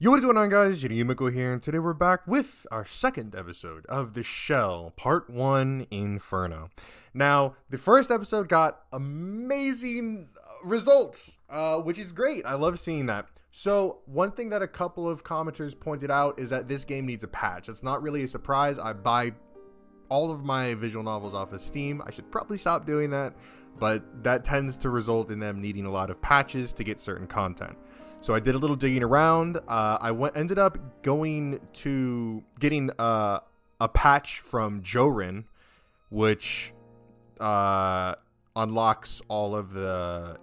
Yo, what is going on, guys? J.Yumeko here, and today we're back with our second episode of The Shell, Part 1, Inferno. Now, the first episode got amazing results, which is great. I love seeing that. So, one thing that a couple of commenters pointed out is that this game needs a patch. It's not really a surprise. I buy all of my visual novels off of Steam. I should probably stop doing that, but that tends to result in them needing a lot of patches to get certain content. So I did a little digging around. Ended up getting a patch from Jorin, which unlocks all of the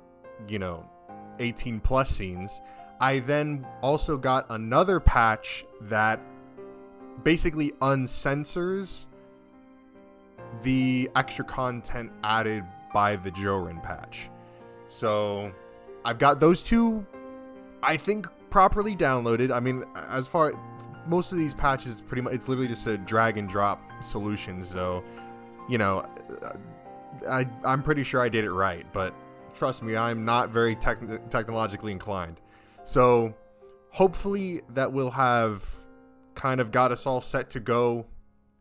18 plus scenes. I then also got another patch that basically uncensors the extra content added by the Jorin patch. So I've got those two, I think, properly downloaded. I mean, as far most of these patches, pretty much it's literally just a drag and drop solution. So, I'm pretty sure I did it right, but trust me, I'm not very technologically inclined. So hopefully that will have kind of got us all set to go,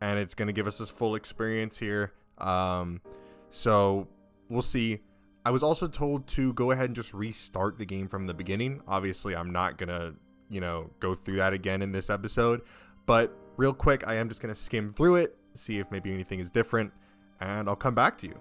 and it's going to give us this full experience here. So we'll see. I was also told to go ahead and just restart the game from the beginning. Obviously, I'm not going to, go through that again in this episode. But real quick, I am just going to skim through it, see if maybe anything is different, and I'll come back to you.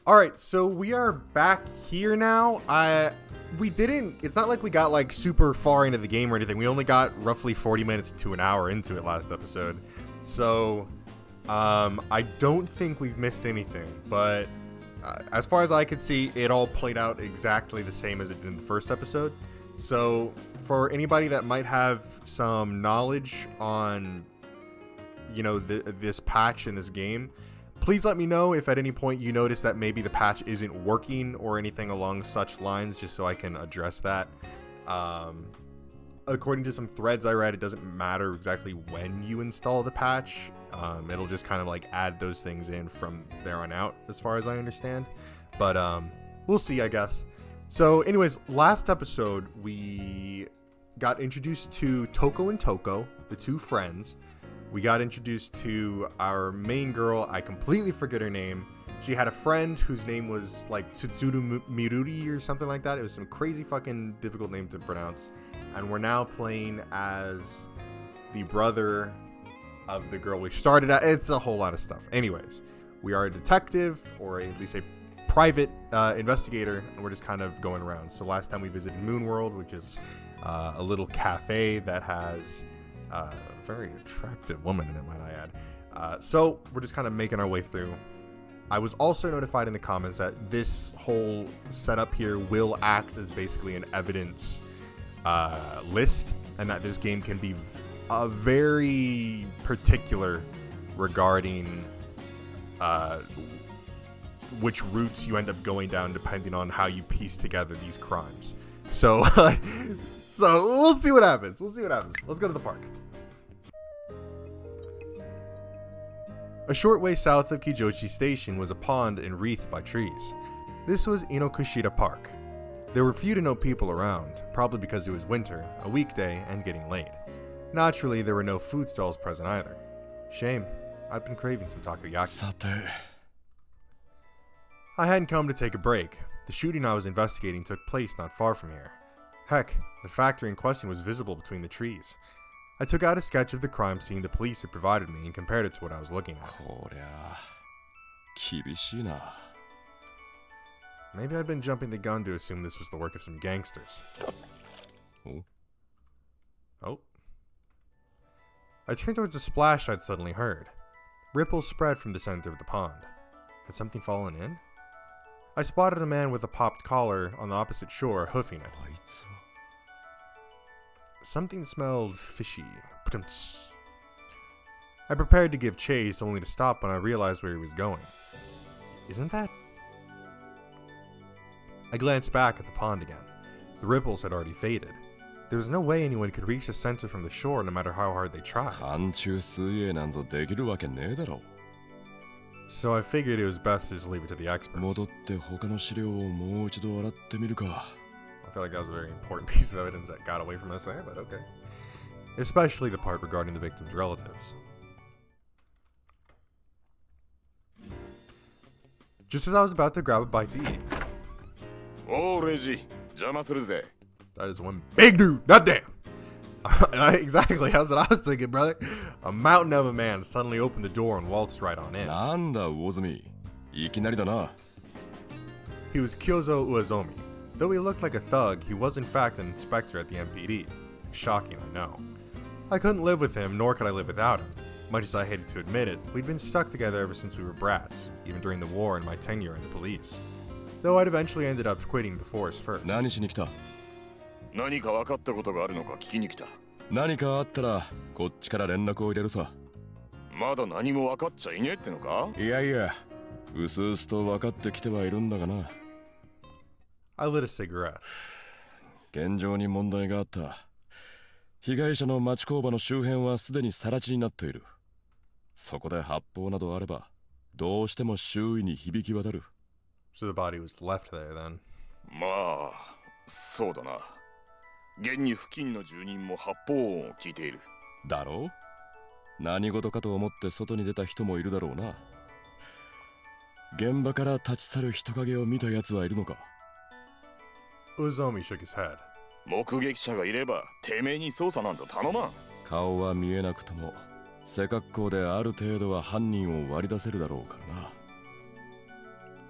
All right, so we are back here now. It's not like we got like super far into the game or anything. We only got roughly 40 minutes to an hour into it last episode. So I don't think we've missed anything, but as far as I could see, it all played out exactly the same as it did in the first episode. So for anybody that might have some knowledge on, this patch in this game, please let me know if at any point you notice that maybe the patch isn't working or anything along such lines, just so I can address that. According to some threads I read, it doesn't matter exactly when you install the patch. It'll just kind of like add those things in from there on out, as far as I understand. But we'll see, I guess. So anyways, last episode we got introduced to Toko and Toko, the two friends. We got introduced to our main girl. I completely forget her name. She had a friend whose name was like Tsutsuru Miruri or something like that. It was some crazy fucking difficult name to pronounce. And we're now playing as the brother of the girl we started at. It's a whole lot of stuff. Anyways, we are a detective, or at least a private investigator, and we're just kind of going around. So last time we visited Moonworld, which is a little cafe that has a very attractive woman in it, might I add. So we're just kind of making our way through. I was also notified in the comments that this whole setup here will act as basically an evidence list, and that this game can be very particular regarding which routes you end up going down depending on how you piece together these crimes. So so we'll see what happens. Let's go to the park. A short way south of Kijochi Station was a pond enwreathed by trees. This was Inokushita Park. There were few to no people around, probably because it was winter, a weekday, and getting late. Naturally, there were no food stalls present either. Shame. I'd been craving some takoyaki. さて I hadn't come to take a break. The shooting I was investigating took place not far from here. Heck, the factory in question was visible between the trees. I took out a sketch of the crime scene the police had provided me and compared it to what I was looking at. こりゃ厳しいな。 Maybe I'd been jumping the gun to assume this was the work of some gangsters. Oh. I turned towards the splash I'd suddenly heard. Ripples spread from the center of the pond. Had something fallen in? I spotted a man with a popped collar on the opposite shore, hoofing it. あいつは Something smelled fishy. Ptumts. I prepared to give chase, only to stop when I realized where he was going. Isn't that? I glanced back at the pond again. The ripples had already faded. There was no way anyone could reach the center from the shore no matter how hard they tried. 寒中水泳なんぞできるわけねえだろ。 So I figured it was best to just leave it to the experts. 戻って他の資料をもう一度洗ってみるか。 I feel like that was a very important piece of evidence that got away from us there, but okay. Especially the part regarding the victim's relatives. Just as I was about to grab a bite to eat. Oh, Reggie, 邪魔するぜ。 That is one big dude. Goddamn. Exactly. That's what I was thinking, brother. A mountain of a man suddenly opened the door and waltzed right on in. なんだ魚住、いきなりだな。 He was Kyozo Uezomi. Though he looked like a thug, he was in fact an inspector at the MPD. Shocking, I know. I couldn't live with him, nor could I live without him. Much as I hated to admit it, we'd been stuck together ever since we were brats, even during the war and my tenure in the police. Though I'd eventually ended up quitting the force first. 何しに来た？ 何か分かったことがあるのか聞きに来た。何かあったらこっちから連絡を入れるさ。まだ何も分かっちゃいねえってのか？いやいや、うすうすと分かってきてはいるんだがな。 I lit a cigarette. 現状に問題があった。被害者の町工場の周辺はすでに更地になっている。そこで発砲などあれば、どうしても周囲に響き渡る。 So the body was left there then. まあ、そうだな。現に付近の住人も発砲音を聞いている。だろう？何事かと思って外に出た人もいるだろうな。現場から立ち去る人影を見た奴はいるのか？ Uezomi shook his head. 目撃者がいれば、てめえに捜査なんぞ頼まん。顔は見えなくとも、背格好である程度は犯人を割り出せるだろうからな。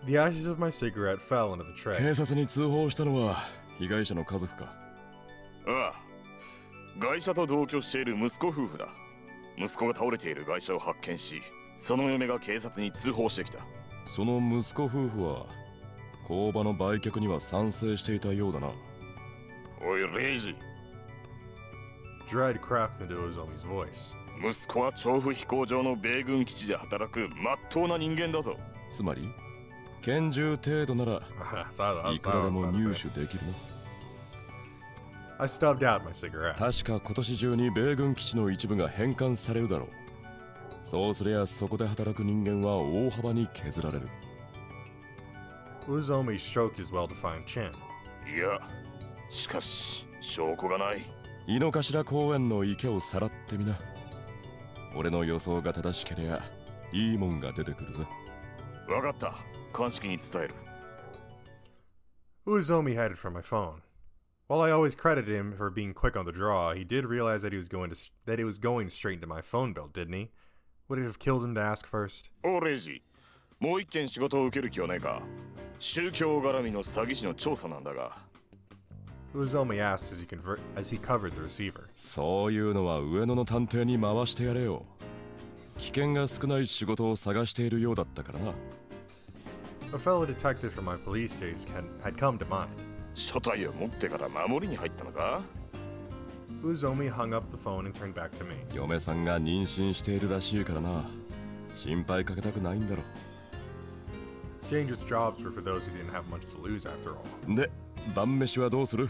The ashes of my cigarette fell into the tray. 警察に通報したのは被害者の家族か？ ああ、外車と同居している息子夫婦だ。息子が倒れている外車を発見し、その嫁が警察に通報してきた。その息子夫婦は工場の売却には賛成していたようだな。おい、レイジ。 Dread crept into Uezomi's voice. 息子は調布飛行場の米軍基地で働く真っ当な人間だぞ。つまり拳銃程度ならいくらでも入手できるな。 I stubbed out my cigarette. 確か今年中に米軍基地の一部が返還されるだろう。そうすりゃそこで働く人間は大幅に削られる。 Uezomi stroked his well-defined chin. いや、しかし証拠がない。井の頭公園の池をさらってみな。俺の予想が正しけりゃいいもんが出てくるぜ。わかった。鑑識に伝える。 Uezomi headed for my phone. While I always credited him for being quick on the draw, he did realize that it was going straight into my phone bill, didn't he? Would it have killed him to ask first? おレイジ、もう一件仕事を受ける気はないか？宗教絡みの詐欺師の調査なんだが。 Uezomi asked as he covered the receiver. そういうのは上野の探偵に回してやれよ。危険が少ない仕事を探しているようだったからな。 A fellow detective from my police days had come to mind. 初体を持ってから守りに入ったのか？ Uezomi hung up the phone and turned back to me. 嫁さんが妊娠しているらしいからな。心配かけたくないんだろ。 Dangerous jobs were for those who didn't have much to lose after all. で、晩飯はどうする？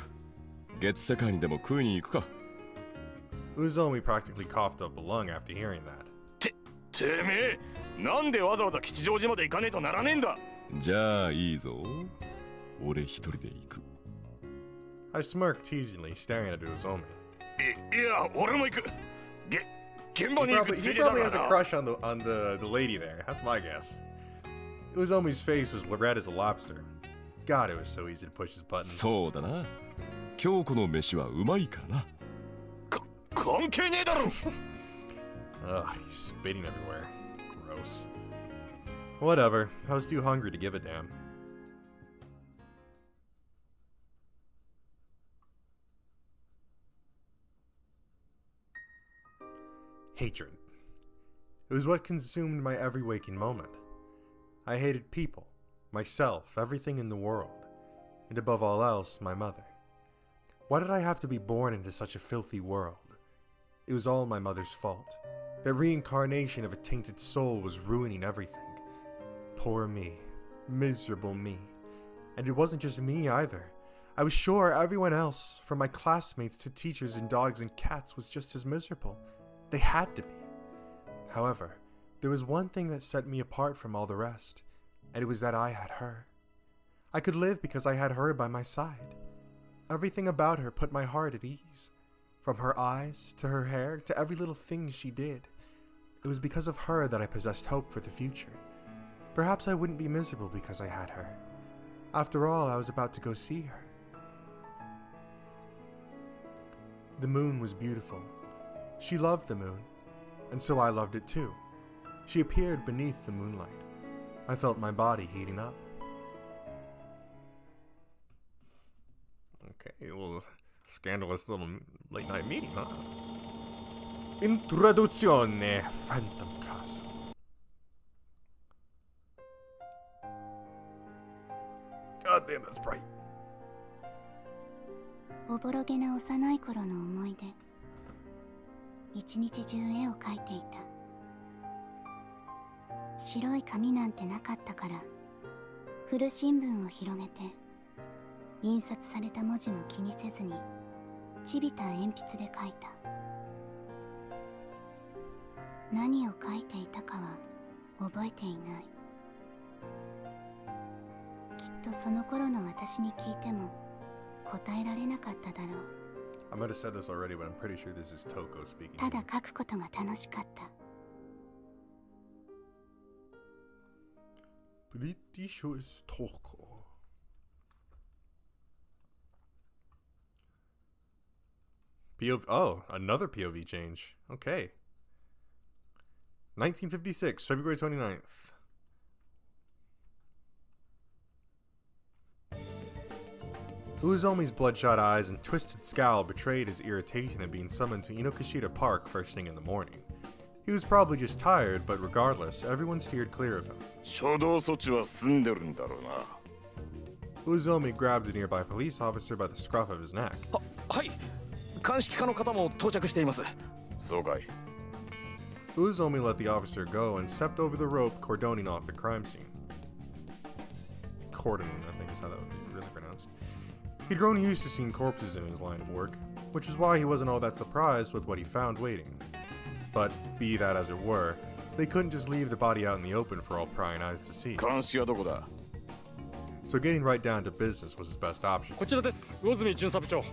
月世界にでも食いに行くか？ Uezomi practically coughed up a lung after hearing that. てめえ、なんでわざわざ吉祥寺まで行かねえとならねえんだ？じゃあいいぞ。俺一人で行く。 I smirked teasingly, staring at Uezomi. いや、俺も行く。現場 He に行く probably, つい he でだか probably ら has a な。 crush on the lady there. That's my guess. Uzomi's face was red as a lobster. God, it was so easy to push his buttons. そうだな。京子の飯はうまいからな。関係ねえだろ Ugh, he's spitting everywhere. Gross. Whatever, I was too hungry to give a damn. Hatred. It was what consumed my every waking moment. I hated people, myself, everything in the world, and above all else, my mother. Why did I have to be born into such a filthy world? It was all my mother's fault. That reincarnation of a tainted soul was ruining everything. Poor me. Miserable me. And it wasn't just me either. I was sure everyone else, from my classmates to teachers and dogs and cats, was just as miserable. They had to be. However, there was one thing that set me apart from all the rest, and it was that I had her. I could live because I had her by my side. Everything about her put my heart at ease. From her eyes, to her hair, to every little thing she did. It was because of her that I possessed hope for the future. Perhaps I wouldn't be miserable because I had her. After all, I was about to go see her. The moon was beautiful. She loved the moon, and so I loved it too. She appeared beneath the moonlight. I felt my body heating up. Okay, well, scandalous little late night meeting, huh? Introduzione Phantom Castle. God damn, that's bright. おぼろげな幼い頃の思い出。一日中絵を描いていた。白い紙なんてなかったから、古新聞を広げて、印刷された文字も気にせずに、ちびた鉛筆で描いた。何を書いていたかは覚えていない。きっとその頃の私に聞いても答えられなかっただろう。I might have said this already, but I'm pretty sure this is Toko speaking. ただ書くことが楽しかった。Pretty sure it's Toko. POV. Oh, another POV change. Okay. 1956, February 29th. Uzomi's bloodshot eyes and twisted scowl betrayed his irritation at being summoned to Inokashira Park first thing in the morning. He was probably just tired, but regardless, everyone steered clear of him. 初動措置は済んでるんだろうな Uzomi grabbed the nearby police officer by the scruff of his neck. はい。鑑識課の方も到着しています。そうかい Uzomi let the officer go and stepped over the rope cordoning off the crime scene. Cordoning, I think is how that would be really pronounced. He'd grown used to seeing corpses in his line of work, which is why he wasn't all that surprised with what he found waiting. But, be that as it were, they couldn't just leave the body out in the open for all prying eyes to see. 鑑識はどこだ So getting right down to business was his best option. こちらです。魚住巡査部長。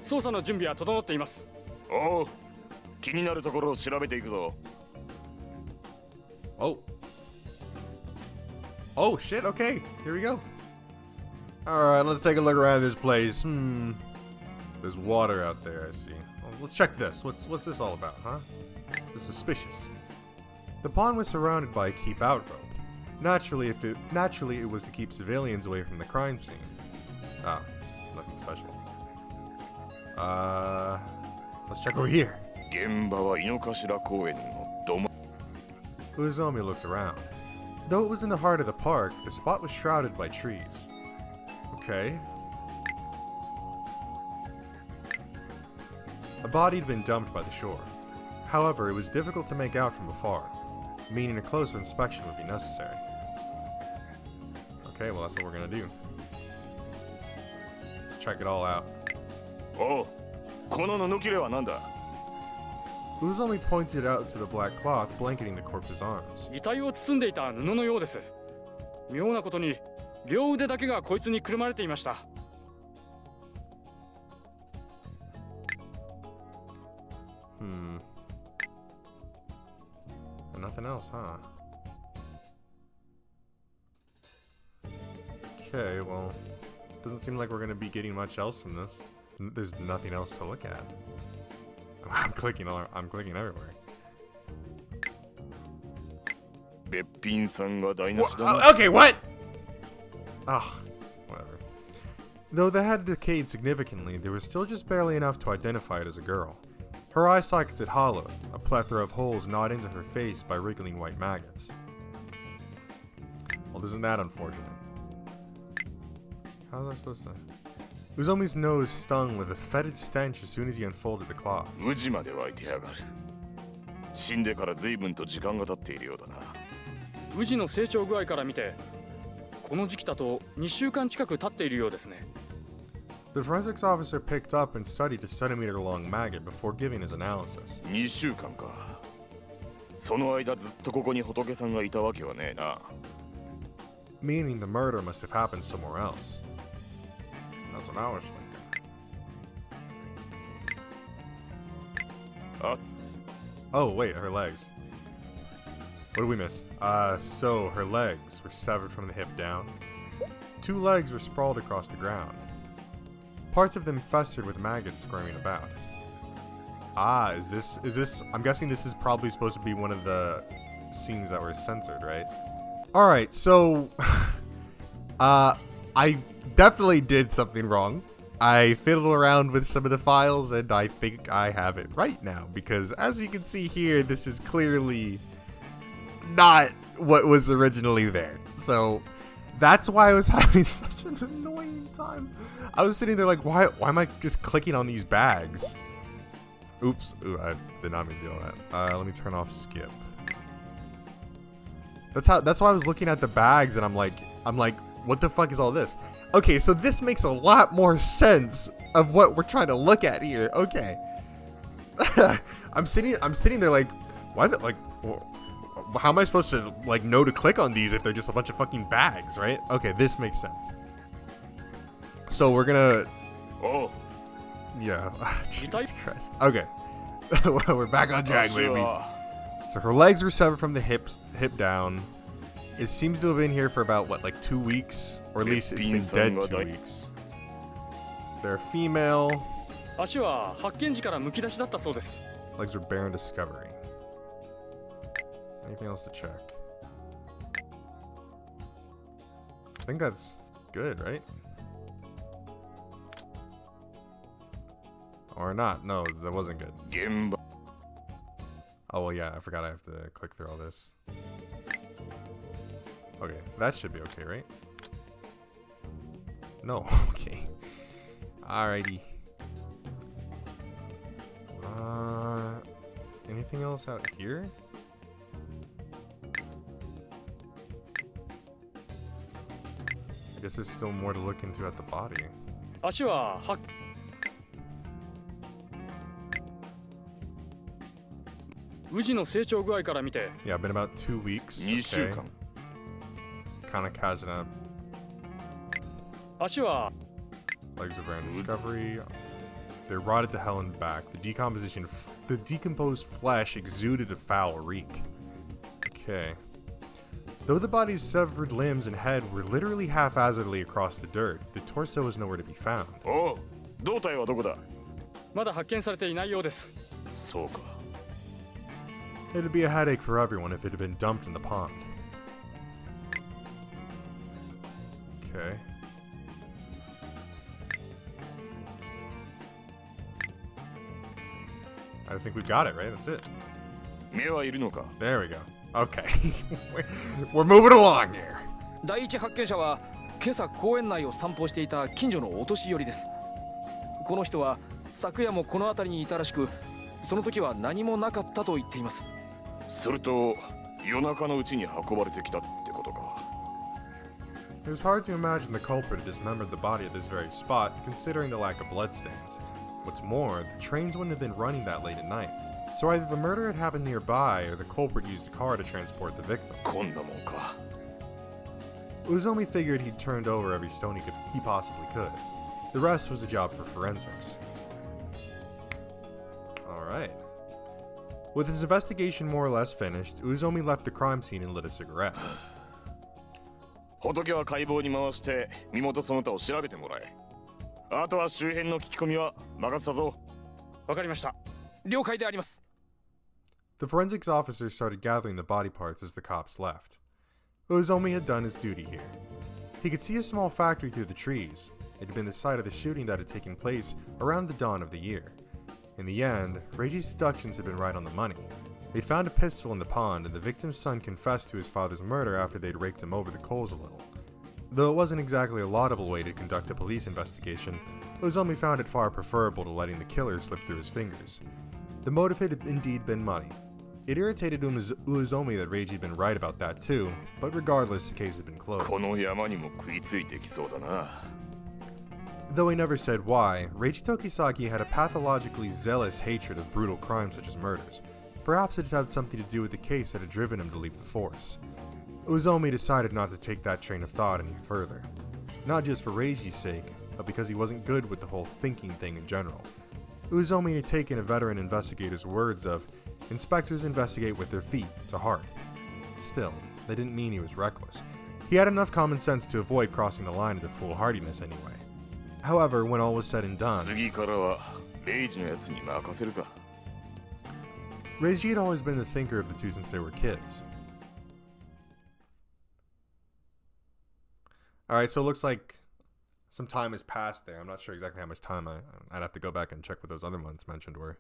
捜査の準備は整っています。おう気になるところを調べていくぞ Oh. Oh shit, okay, here we go. Alright, let's take a look around this place. There's water out there, I see. Well, let's check this. What's this all about, huh? It's suspicious. The pond was surrounded by a keep out rope. Naturally, it was to keep civilians away from the crime scene. Oh, nothing special. Let's check over here. 現場は井の頭公園のど真 Uzomi looked around. Though it was in the heart of the park, the spot was shrouded by trees. Okay. A body had been dumped by the shore. However, it was difficult to make out from afar, meaning a closer inspection would be necessary. Okay, well that's what we're gonna do. Let's check it all out. おうこの布切れは何だ Uzomi pointed out to the black cloth blanketing the corpse's arms. 遺体を包んでいた布のようです。妙なことに両腕だけがこいつにくるまれていました。And nothing else, huh? Okay, well, doesn't seem like we're gonna be getting much else from this. There's nothing else to look at. I'm clicking everywhere. べっぴんさんが台無しだな。 Okay, what? Oh, whatever. Though the head decayed significantly, there was still just barely enough to identify it as a girl. Her eye sockets had hollowed, a plethora of holes gnawed into her face by wriggling white maggots. Well, isn't that unfortunate? How was I supposed to... Uzomi's nose stung with a fetid stench as soon as he unfolded the cloth. 宇治まで湧いてやがる。死んでから随分と時間が経っているようだな。ウジの成長具合から見て、この時期だと2週間近く経っているようですね。The forensics officer picked up and studied a centimeter-long maggot before giving his analysis. 2週間か。その間ずっとここに仏さんがいたわけはねえな。Meaning the murder must have happened somewhere else. That's what I was thinking. Oh, wait, her legs. What did we miss? So her legs were severed from the hip down. 2 legs were sprawled across the ground. Parts of them festered with maggots squirming about. Ah, is this, I'm guessing this is probably supposed to be one of the scenes that were censored, right? Alright, so, I definitely did something wrong. I fiddled around with some of the files and I think I have it right now because as you can see here, this is clearly not what was originally there. So that's why I was having such an annoying time. I was sitting there like, why am I just clicking on these bags? Oops, ooh, I did not mean to do that. Let me turn off skip. That's why I was looking at the bags and I'm like, what the fuck is all this? Okay, so this makes a lot more sense of what we're trying to look at here. Okay. I'm sitting there like, why the, like, how am I supposed to like know to click on these if they're just a bunch of fucking bags, right? Okay, this makes sense. So we're gonna, Oh, yeah, Jesus Christ. Okay, we're back on track, baby. は So her legs were severed from the hip down. It seems to have been here for about what, like 2 weeks, or at least it's been dead 2 weeks. They're female. 足は発見時からむき出しだったそうです。 Legs were barren discovery. Anything else to check? I think that's good, right? Or not? No, that wasn't good. 現場 Oh well, yeah, I forgot I have to click through all this. Okay, that should be okay, right? No, okay. Alrighty. Anything else out here? I guess there's still more to look into at the body. 足は発ウジの成長具合から見て、 Yeah, been about 2 weeks. 2週 Okay. 間。 Kind of catching up. 足は Legs of brand discovery. They're rotted to hell and back. The decomposed flesh exuded a foul reek. Okay. Though the body's severed limbs and head were literally haphazardly across the dirt, the torso was nowhere to be found. おう、胴体はどこだ？まだ発見されていないようです。そうか。 It'd be a headache for everyone if it had been dumped in the pond. Okay. I think we've got it, right? That's it. 目はいるのか？ There we go. Okay. We're moving along here. 第一発見者は今朝公園内を散歩していた近所のお年寄りです。この人は昨夜もこの辺りにいたらしく、その時は何もなかったと言っています。すると夜中のうちに運ばれてきたってことか。 It was hard to imagine the culprit had dismembered the body at this very spot, considering the lack of bloodstains. What's more, the trains wouldn't have been running that late at night, so either the murder had happened nearby or the culprit used a car to transport the victim. こんなもんか。 Uzomi figured he'd turned over every stone he possibly could. The rest was a job for forensics. Alright. With his investigation more or less finished, Uzomi left the crime scene and lit a cigarette. 仏は解剖に回して身元その他を調べてもらえ。あとは周辺の聞き込みは任せたぞ。わかりました。了解であります。 The forensics officer started gathering the body parts as the cops left. Uezomi had done his duty here. He could see a small factory through the trees. It had been the site of the shooting that had taken place around the dawn of the year. In the end, Reiji's deductions had been right on the money. They'd found a pistol in the pond, and the victim's son confessed to his father's murder after they'd raked him over the coals a little. Though it wasn't exactly a laudable way to conduct a police investigation, Uezomi found it far preferable to letting the killer slip through his fingers. The motive had indeed been money. It irritated Uezomi that Reiji had been right about that too, but regardless, the case had been closed. この山にも食いついてきそうだな。 Though he never said why, Reiji Tokisaki had a pathologically zealous hatred of brutal crimes such as murders. Perhaps it had something to do with the case that had driven him to leave the force. Uezomi decided not to take that train of thought any further. Not just for Reiji's sake, but because he wasn't good with the whole thinking thing in general. Uezomi had taken a veteran investigator's words of, "Inspectors investigate with their feet," to heart. Still, that didn't mean he was reckless. He had enough common sense to avoid crossing the line into foolhardiness anyway. However, when all was said and done, 次からはレイジのやつに任せるか。 Reiji had always been the thinker of the two since they were kids. Alright, so it looks like some time has passed there. I'm not sure exactly how much time. I'd have to go back and check what those other months mentioned were.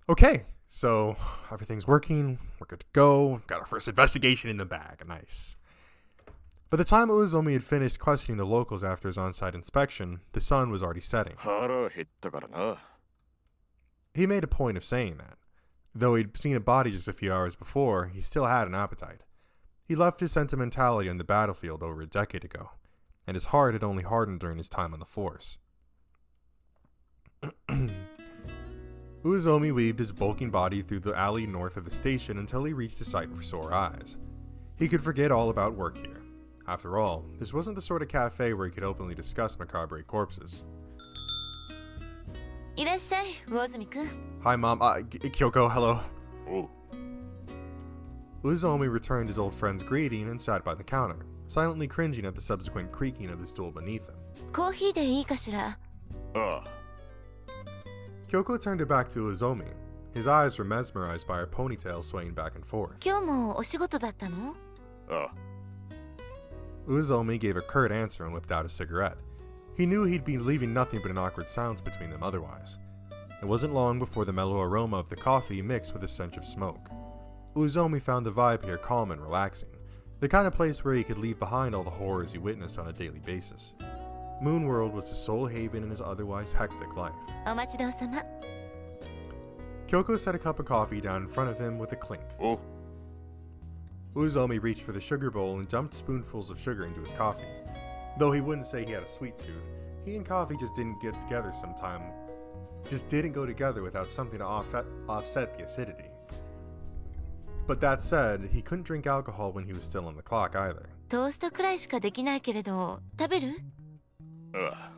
Okay, so everything's working. We're good to go. Got our first investigation in the bag. Nice. By the time Uezomi had finished questioning the locals after his on-site inspection, the sun was already setting. 腹減ったからな。 He made a point of saying that. Though he'd seen a body just a few hours before, he still had an appetite. He left his sentimentality on the battlefield over a decade ago, and his heart had only hardened during his time on the force. Uezomi weaved his bulking body through the alley north of the station until he reached a sight for sore eyes. He could forget all about work here. After all, this wasn't the sort of cafe where he could openly discuss macabre corpses. いらっしゃい、魚住くん。 Hi, Mom. Kyoko, hello. おう。 Uezomi returned his old friend's greeting and sat by the counter, silently cringing at the subsequent creaking of the stool beneath him. コーヒーでいいかしら。ああ。 Kyoko turned her back to Uezomi. His eyes were mesmerized by her ponytail swaying back and forth. 今日もお仕事だったの？ああ。 Uezomi gave a curt answer and whipped out a cigarette. He knew he'd be leaving nothing but an awkward silence between them otherwise. It wasn't long before the mellow aroma of the coffee mixed with the stench of smoke. Uezomi found the vibe here calm and relaxing, the kind of place where he could leave behind all the horrors he witnessed on a daily basis. Moonworld was his sole haven in his otherwise hectic life. お待ちどうさま。 Kyoko set a cup of coffee down in front of him with a clink. おう。 Uezomi reached for the sugar bowl and dumped spoonfuls of sugar into his coffee. Though he wouldn't say he had a sweet tooth, he and coffee just didn't go together without something to offset the acidity. But that said, he couldn't drink alcohol when he was still on the clock either. トーストくらいしかできないけれど、食べる？ああ。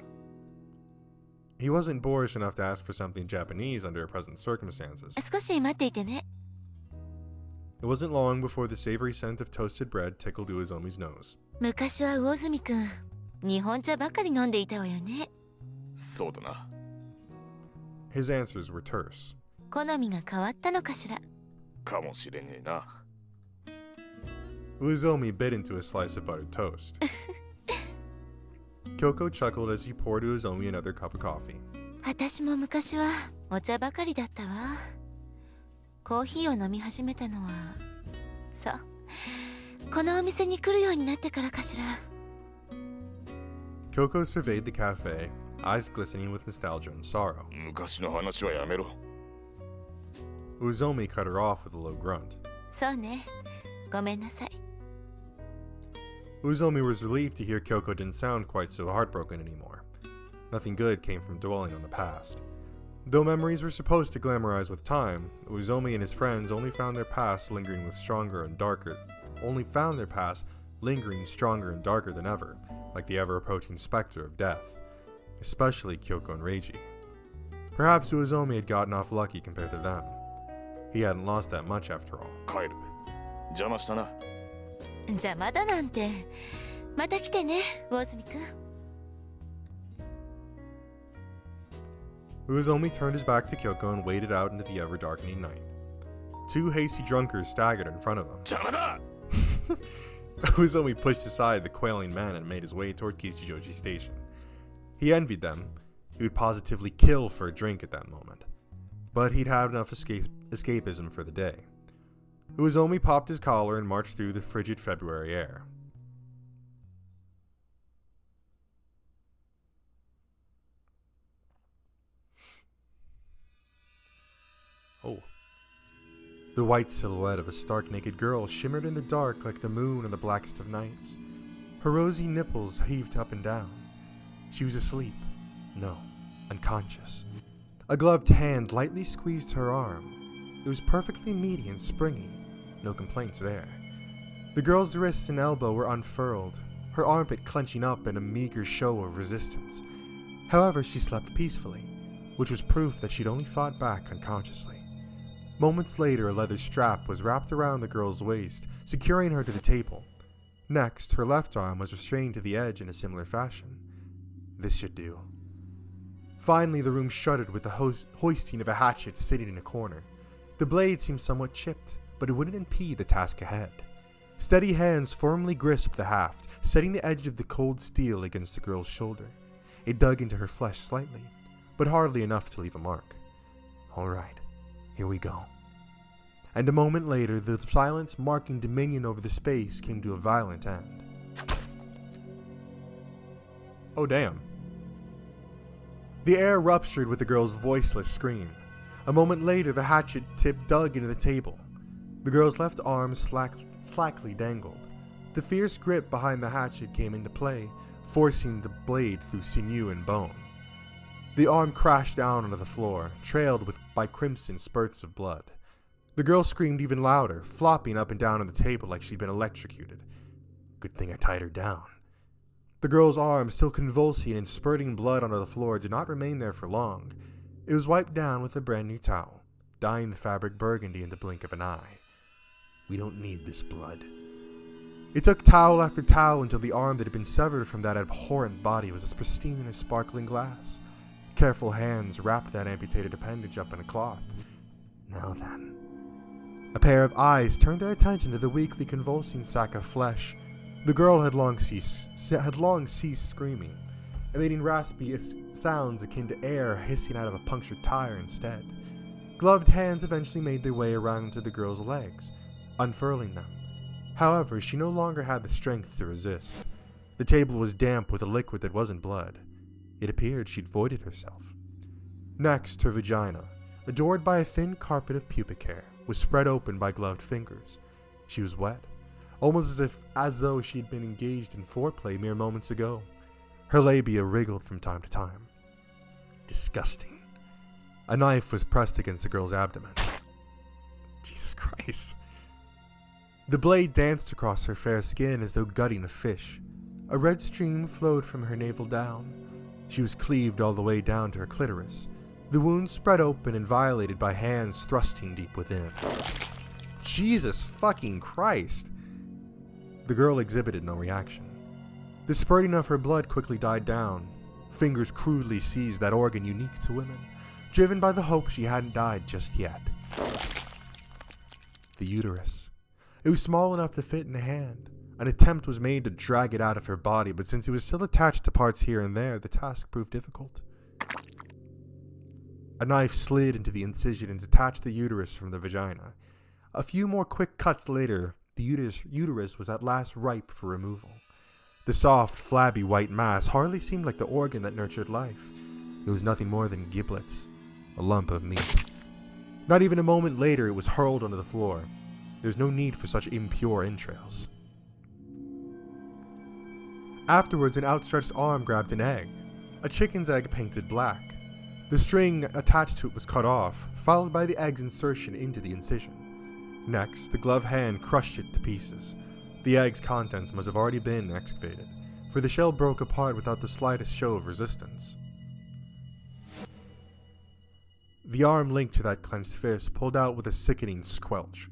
He wasn't boorish enough to ask for something Japanese under present circumstances. 少し待っていてね。 It wasn't long before the savory scent of toasted bread tickled Uezomi's nose. 昔は魚住くん、日本茶ばかり飲んでいたわよね。そうだな。 His answers were terse. 好みが変わったのかしら。かもしれねえな。 Uezomi bit into a slice of buttered toast. Kyoko chuckled as he poured Uezomi another cup of coffee. 私も昔はお茶ばかりだったわ。コーヒーを飲み始めたのは、そう、このお店に来るようになってからかしら。 Kyoko surveyed the cafe, eyes glistening with nostalgia and sorrow. 昔の話はやめろ。 Uezomi cut her off with a low grunt. そうね、ごめんなさい。 Uezomi was relieved to hear Kyoko didn't sound quite so heartbroken anymore. Nothing good came from dwelling on the past. Though memories were supposed to glamorize with time, Uezomi and his friends only found their past lingering stronger and darker than ever, like the ever-approaching specter of death. Especially Kyoko and Reiji. Perhaps Uezomi had gotten off lucky compared to them. He hadn't lost that much after all. 帰る。邪魔したな。邪魔だなんて。また来てね、魚住くん。Uezomi turned his back to Kyoko and waded out into the ever-darkening night. Two hasty drunkards staggered in front of him. 邪魔だ Uezomi pushed aside the quailing man and made his way toward Kichijoji Station. He envied them. He would positively kill for a drink at that moment. But he'd had enough escapism for the day. Uezomi popped his collar and marched through the frigid February air. Oh. The white silhouette of a stark naked girl shimmered in the dark like the moon on the blackest of nights. Her rosy nipples heaved up and down. She was asleep. No, unconscious. A gloved hand lightly squeezed her arm. It was perfectly meaty and springy. No complaints there. The girl's wrists and elbow were unfurled, her armpit clenching up in a meager show of resistance. However, she slept peacefully, which was proof that she'd only fought back unconsciously. Moments later, a leather strap was wrapped around the girl's waist, securing her to the table. Next, her left arm was restrained to the edge in a similar fashion. This should do. Finally, the room shuddered with the hoisting of a hatchet sitting in a corner. The blade seemed somewhat chipped, but it wouldn't impede the task ahead. Steady hands firmly grasped the haft, setting the edge of the cold steel against the girl's shoulder. It dug into her flesh slightly, but hardly enough to leave a mark. All right. Here we go. And a moment later, the silence marking dominion over the space came to a violent end. Oh damn. The air ruptured with the girl's voiceless scream. A moment later, the hatchet tip dug into the table. The girl's left arm slackly dangled. The fierce grip behind the hatchet came into play, forcing the blade through sinew and bone. The arm crashed down onto the floor, trailed by crimson spurts of blood. The girl screamed even louder, flopping up and down on the table like she'd been electrocuted. Good thing I tied her down. The girl's arm, still convulsing and spurting blood onto the floor, did not remain there for long. It was wiped down with a brand new towel, dyeing the fabric burgundy in the blink of an eye. We don't need this blood. It took towel after towel until the arm that had been severed from that abhorrent body was as pristine as sparkling glass. Careful hands wrapped that amputated appendage up in a cloth. Now then. A pair of eyes turned their attention to the weakly convulsing sack of flesh. The girl had long ceased screaming, emitting raspy sounds akin to air hissing out of a punctured tire instead. Gloved hands eventually made their way around to the girl's legs, unfurling them. However, she no longer had the strength to resist. The table was damp with a liquid that wasn't blood. It appeared she'd voided herself. Next, her vagina, adored by a thin carpet of pubic hair, was spread open by gloved fingers. She was wet, almost as though she'd been engaged in foreplay mere moments ago. Her labia wriggled from time to time. Disgusting. A knife was pressed against the girl's abdomen. Jesus Christ. The blade danced across her fair skin as though gutting a fish. A red stream flowed from her navel down. She was cleaved all the way down to her clitoris, the wound spread open and violated by hands thrusting deep within. Jesus fucking Christ! The girl exhibited no reaction. The spurting of her blood quickly died down. Fingers crudely seized that organ unique to women, driven by the hope she hadn't died just yet. The uterus. It was small enough to fit in a hand. An attempt was made to drag it out of her body, but since it was still attached to parts here and there, the task proved difficult. A knife slid into the incision and detached the uterus from the vagina. A few more quick cuts later, the uterus was at last ripe for removal. The soft, flabby white mass hardly seemed like the organ that nurtured life. It was nothing more than giblets, a lump of meat. Not even a moment later, it was hurled onto the floor. There's no need for such impure entrails. Afterwards, an outstretched arm grabbed an egg, a chicken's egg painted black. The string attached to it was cut off, followed by the egg's insertion into the incision. Next, the gloved hand crushed it to pieces. The egg's contents must have already been excavated, for the shell broke apart without the slightest show of resistance. The arm linked to that clenched fist pulled out with a sickening squelch.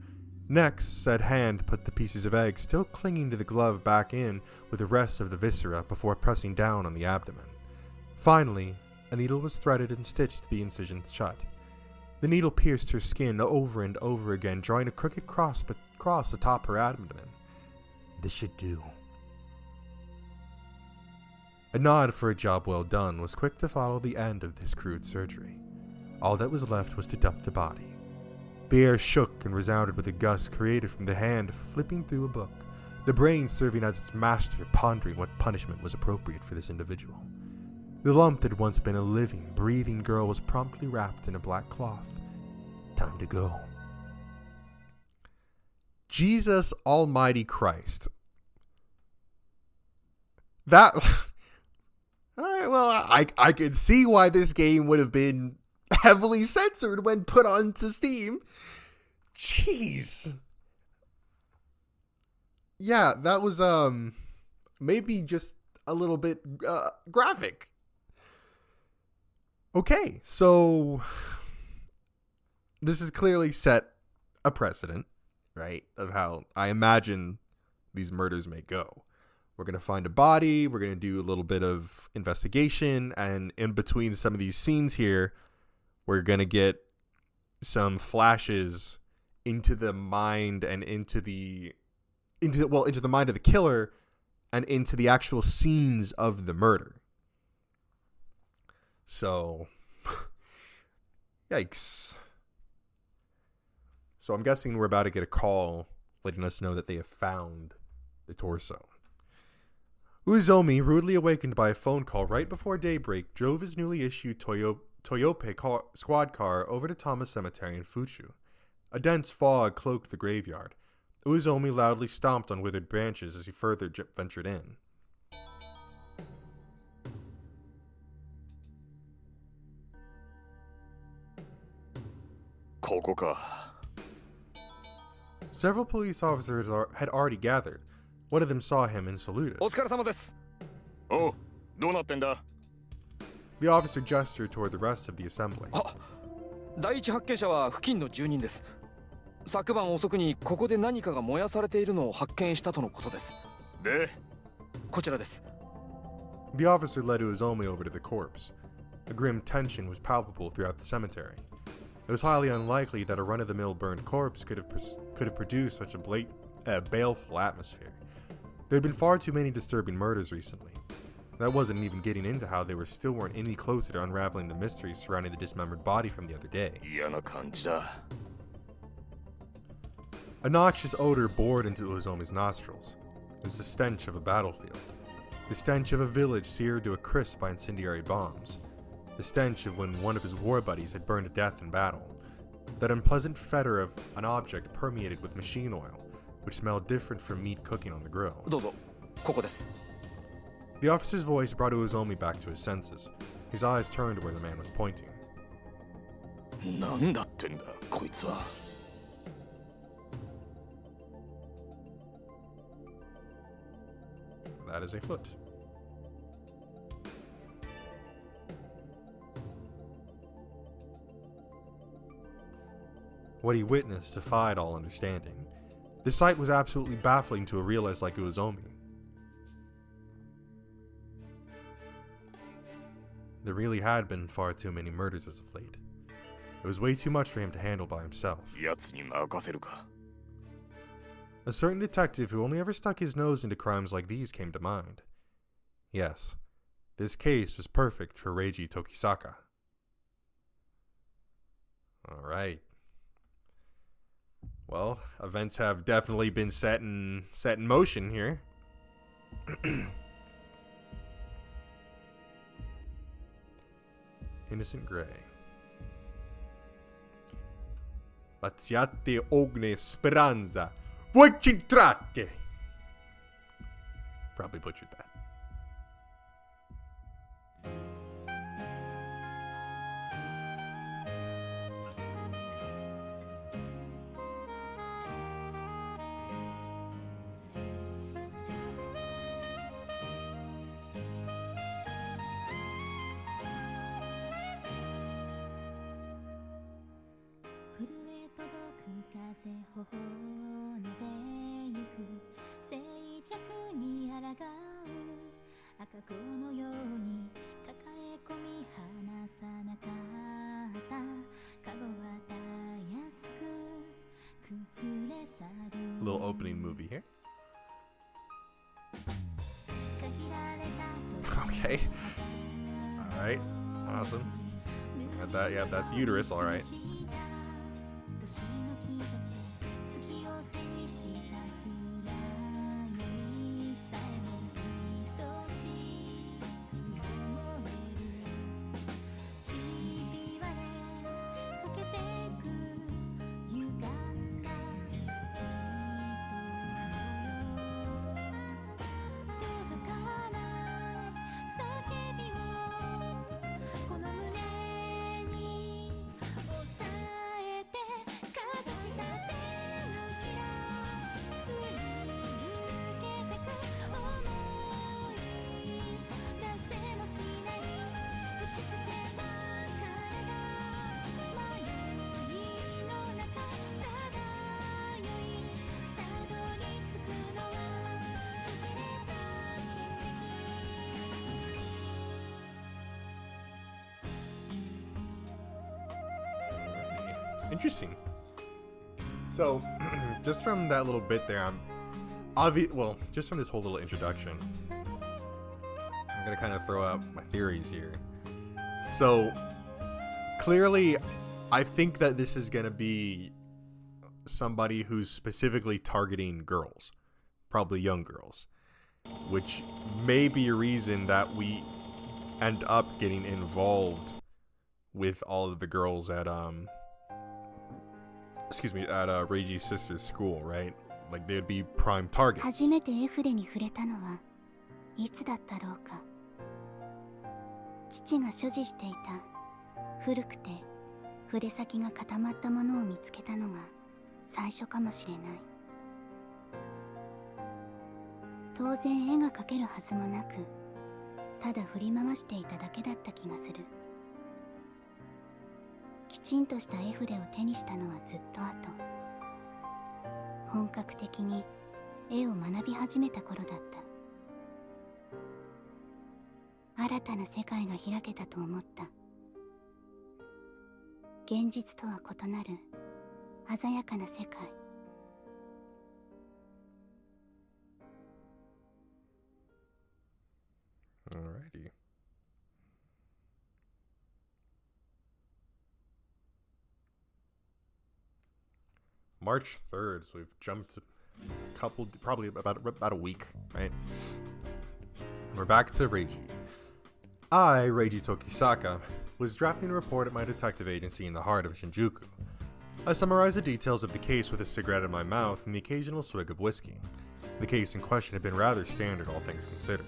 Next, said hand put the pieces of egg still clinging to the glove back in with the rest of the viscera before pressing down on the abdomen. Finally, a needle was threaded and stitched to the incision shut. The needle pierced her skin over and over again, drawing a crooked cross atop her abdomen. This should do. A nod for a job well done was quick to follow the end of this crude surgery. All that was left was to dump the body. The air shook and resounded with a gust created from the hand flipping through a book, the brain serving as its master, pondering what punishment was appropriate for this individual. The lump that had once been a living, breathing girl was promptly wrapped in a black cloth. Time to go. Jesus Almighty Christ. That... Alright, well, I could see why this game would have been heavily censored when put onto Steam. Jeez. Yeah, that was, maybe just a little bit, graphic. Okay, so this has clearly set a precedent, right, of how I imagine these murders may go. We're going to find a body, we're going to do a little bit of investigation, and in between some of these scenes here, we're going to get some flashes into the mind and into the mind of the killer and into the actual scenes of the murder. So, yikes. So I'm guessing we're about to get a call letting us know that they have found the torso. Uzomi, rudely awakened by a phone call right before daybreak, drove his newly issued Toyope squad car over to Tama Cemetery in Fuchu. A dense fog cloaked the graveyard. Uzomi loudly stomped on withered branches as he further ventured in. Several police officers had already gathered. One of them saw him and saluted. お疲れ様です。おう、どうなってんだ？ The officer gestured toward the rest of the assembly. あ、第一発見者は付近の住人です。昨晩遅くにここで何かが燃やされているのを発見したとのことです。で、こちらです。The officer led Uzomi over to the corpse. A grim tension was palpable throughout the cemetery. It was highly unlikely that a run-of-the-mill burned corpse could have produced such a baleful atmosphere. There had been far too many disturbing murders recently. That wasn't even getting into how they weren't any closer to unraveling the mysteries surrounding the dismembered body from the other day. 嫌な感じだ。 A noxious odor bored into Uzomi's nostrils. It was the stench of a battlefield. The stench of a village seared to a crisp by incendiary bombs. The stench of when one of his war buddies had burned to death in battle. That unpleasant fetor of an object permeated with machine oil, which smelled different from meat cooking on the grill. どうぞ、ここです。 The officer's voice brought Uzomi back to his senses. His eyes turned to where the man was pointing. なんだってんだ、こいつは。 That is a foot. What he witnessed defied all understanding. The sight was absolutely baffling to a realist like Uzomi. There really had been far too many murders as of late. It was way too much for him to handle by himself. やつに任せるか。 A certain detective who only ever stuck his nose into crimes like these came to mind. Yes, this case was perfect for Reiji Tokisaka. Alright. Well, events have definitely been set in motion here. Innocent Gray. Laziate ogne speranza. Voi c'entrate! Probably butchered that. 赤子のように抱え込み離さなかったカゴはたやすく崩れ去る Little opening movie here. Okay. Alright. Awesome. Got that. Yeah, that's uterus. Alright. Interesting. So, just from that little bit there, just from this whole little introduction, I'm gonna kind of throw out my theories here. So, clearly, I think that this is gonna be somebody who's specifically targeting girls, probably young girls, which may be a reason that we end up getting involved with all of the girls at Reiji's sister's school, right? Like they'd be prime targets. 初めて絵筆に触れたのはいつだったろうか。父が所持していた古くて筆先が固まったものを見つけたのが最初かもしれない。当然絵が描けるはずもなく、ただ振り回していただけだった気がする。きちんとした絵筆を手にしたのはずっと後。本格的に絵を学び始めた頃だった。新たな世界が開けたと思った。現実とは異なる鮮やかな世界。Alrighty. March 3rd, so we've jumped a couple, probably about a week, right? And we're back to Reiji. I, Reiji Tokisaka, was drafting a report at my detective agency in the heart of Shinjuku. I summarized the details of the case with a cigarette in my mouth and the occasional swig of whiskey. The case in question had been rather standard, all things considered.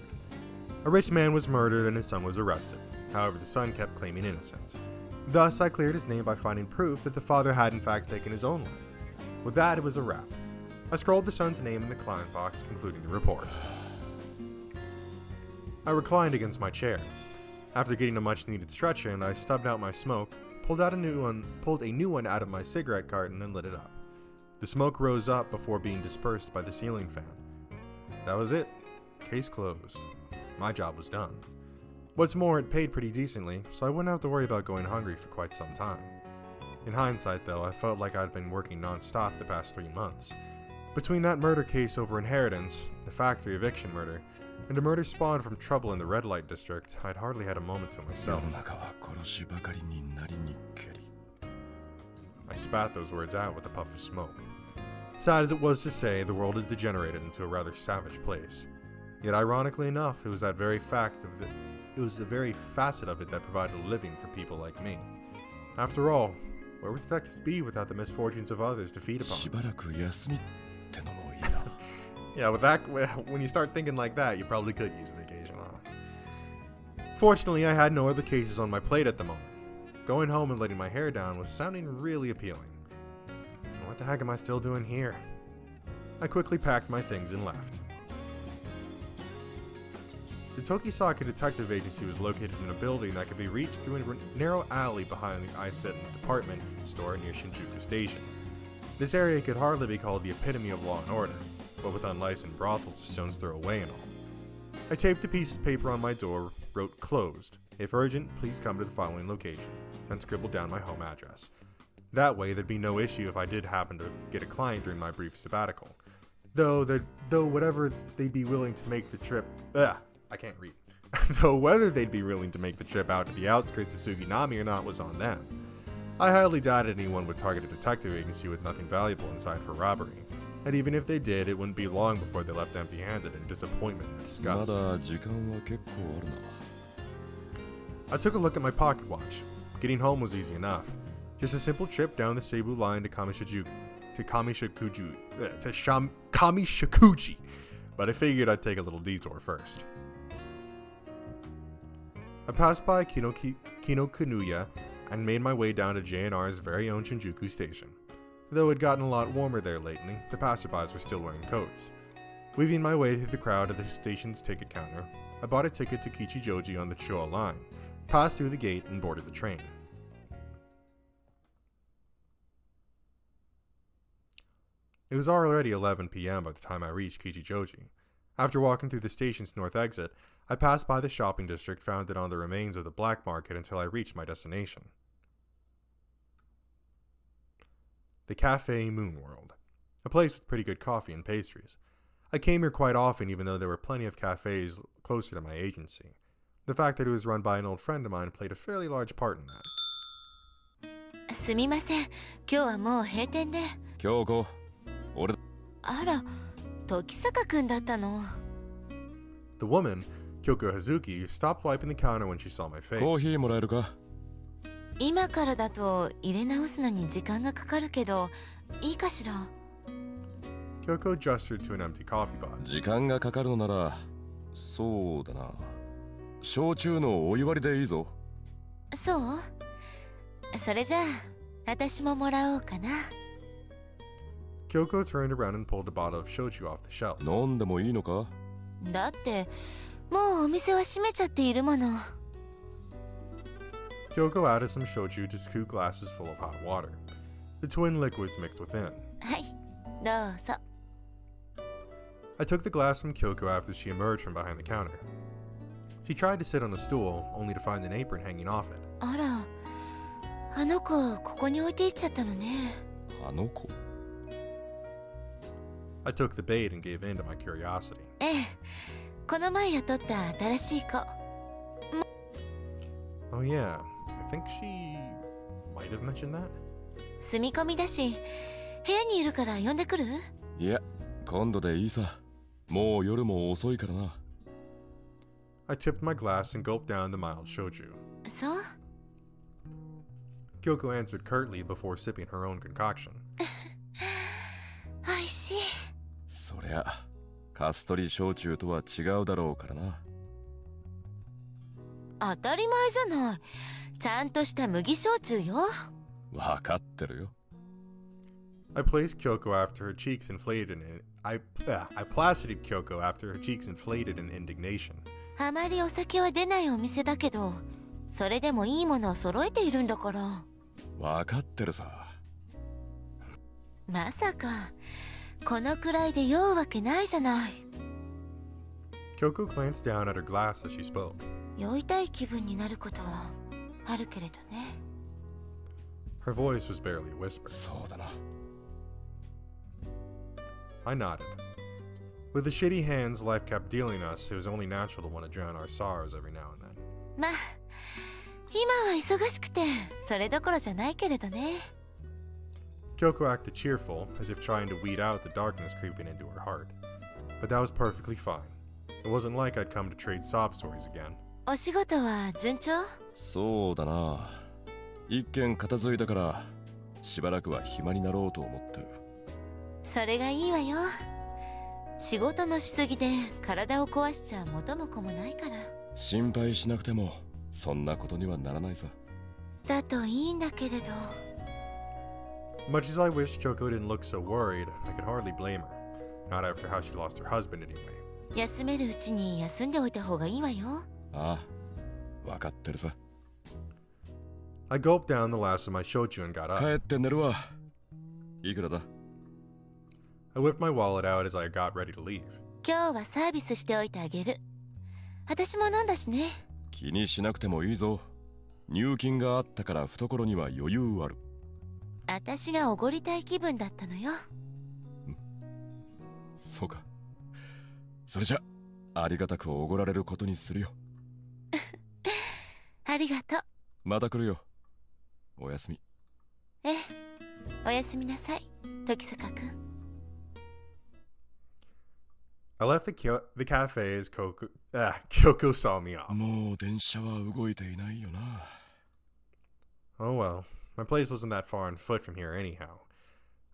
A rich man was murdered and his son was arrested. However, the son kept claiming innocence. Thus, I cleared his name by finding proof that the father had in fact taken his own life. With that, it was a wrap. I scrolled the son's name in the client box, concluding the report. I reclined against my chair. After getting a much-needed stretch in, I stubbed out my smoke, pulled a new one out of my cigarette carton, and lit it up. The smoke rose up before being dispersed by the ceiling fan. That was it. Case closed. My job was done. What's more, it paid pretty decently, so I wouldn't have to worry about going hungry for quite some time. In hindsight, though, I felt like I'd been working non-stop the past 3 months. Between that murder case over inheritance, the factory eviction murder, and a murder spawned from trouble in the red light district, I'd hardly had a moment to myself. I spat those words out with a puff of smoke. Sad as it was to say, the world had degenerated into a rather savage place. Yet ironically enough, it was the very facet of it that provided a living for people like me. After all, where would detectives be without the misfortunes of others to feed upon? Yeah, when you start thinking like that, you probably could use a vacation, huh? Fortunately, I had no other cases on my plate at the moment. Going home and letting my hair down was sounding really appealing. What the heck am I still doing here? I quickly packed my things and left. The Tokisaka Detective Agency was located in a building that could be reached through a narrow alley behind the Iset department store near Shinjuku Station. This area could hardly be called the epitome of law and order, but with unlicensed brothels a stone's throw away and all. I taped a piece of paper on my door, wrote closed. If urgent, please come to the following location, and scribbled down my home address. That way, there'd be no issue if I did happen to get a client during my brief sabbatical. Though whatever they'd be willing to make the trip, I can't read. Though whether they'd be willing to make the trip out to the outskirts of Suginami or not was on them. I highly doubted anyone would target a detective agency with nothing valuable inside for robbery. And even if they did, it wouldn't be long before they left empty-handed in disappointment and ま disgust. だ時間は結構あるな。 I took a look at my pocket watch. Getting home was easy enough. Just a simple trip down the Seibu line to Kamishakuji. But I figured I'd take a little detour first. I passed by Kinokuniya and made my way down to JNR's very own Shinjuku station. Though it had gotten a lot warmer there lately, the passerbys were still wearing coats. Weaving my way through the crowd at the station's ticket counter, I bought a ticket to Kichijoji on the Choa line, passed through the gate, and boarded the train. It was already 11 p.m. by the time I reached Kichijoji. After walking through the station's north exit, I passed by the shopping district founded on the remains of the black market until I reached my destination. The Cafe Moonworld, a place with pretty good coffee and pastries. I came here quite often even though there were plenty of cafes closer to my agency. The fact that it was run by an old friend of mine played a fairly large part in that. すみません、今日はもう閉店で。京子、俺。あら、時坂くんだったの。The woman, Kyoko Hazuki, stopped wiping the counter when she saw my face. コーヒーもらえるか？今からだと入れ直すのに時間がかかるけど、いいかしら。Kyoko gestured to an empty coffee pot. 時間がかかるのなら、そうだな。焼酎のお湯割りでいいぞ。そう？それじゃあ、私ももらおうかな。Kyoko turned around and pulled a bottle of shochu off the shelf. 飲んでもいいのか？だって、もうお店は閉めちゃっているもの。Kyoko added some shochu to 2 glasses full of hot water. The twin liquids mixed within. はい、どうぞ。I took the glass from Kyoko after she emerged from behind the counter. She tried to sit on a stool, only to find an apron hanging off it. あら、あの子、ここに置いていっちゃったのね。あの子。I took the bait and gave in to my curiosity. ええ、この前雇った新しい子。Oh yeah, I think she might have mentioned that. 住み込みだし、部屋にいるから呼んでくる？いや、今度でいいさ。もう夜も遅いからな。I tipped my glass and gulped down the mild shochu. そう？ Kyoko answered curtly before sipping her own concoction. おいしい。そりゃ、カストリ焼酎とは違うだろうからな。当たり前じゃない。ちゃんとした麦焼酎よ。わかってるよ。I placed Kyoko after her cheeks inflated in I placided Kyoko after her cheeks inflated in indignation. あまりお酒は出ないお店だけど、それでもいいものを揃えているんだから。わかってるさ。まさか、このくらいで酔うわけないじゃない。Kyoko glanced down at her glass as she spoke. 酔いたい気分になることはあるけれどね。Her voice was barely a whisper. そうだな。I nodded. With the shitty hands life kept dealing us, it was only natural to want to drown our sorrows every now and then. まあ、今は忙しくて、それどころじゃないけれどね。Kyoko acted cheerful, as if trying to weed out the darkness creeping into her heart. But that was perfectly fine. It wasn't like I'd come to trade sob stories again. お仕事は順調？そうだな。一件片付いたから、しばらくは暇になろうと思ってる。それがいいわよ。仕事のしすぎで体を壊しちゃ元も子もないから。心配しなくてもそんなことにはならないさ。だといいんだけれど。 Much as I wished Kyoko didn't look so worried, I could hardly blame her. Not after how she lost her husband anyway. 休めるうちに休んでおいた方がいいわよ。ああ、わかってるさ。I gulped down the last of my shochu and got 帰 up. って寝るわ。いくらだ？ I whipped my wallet out as I got ready to leave. 今日はサービスしておいてあげる。私も飲んだしね。気にしなくてもいいぞ。入金があったから懐には余裕ある。私がおごりたい気分だったのよ。そうか。それじゃありがたくおごられることにするよ。ありがとう。また来るよ。おやすみ。ええ、おやすみなさい、時坂くん。I left the cafe as Kyoko saw me off. もう電車は動いていないよな。Oh well, my place wasn't that far on foot from here anyhow.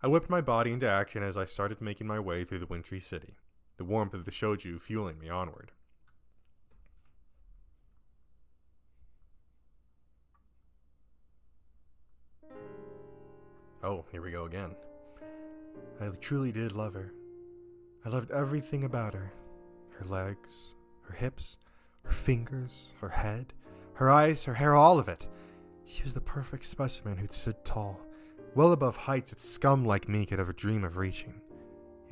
I whipped my body into action as I started making my way through the wintry city, the warmth of the shoju fueling me onward. Oh, here we go again. I truly did love her. I loved everything about her. Her legs, her hips, her fingers, her head, her eyes, her hair, all of it. She was the perfect specimen who'd stood tall, well above heights that scum like me could ever dream of reaching.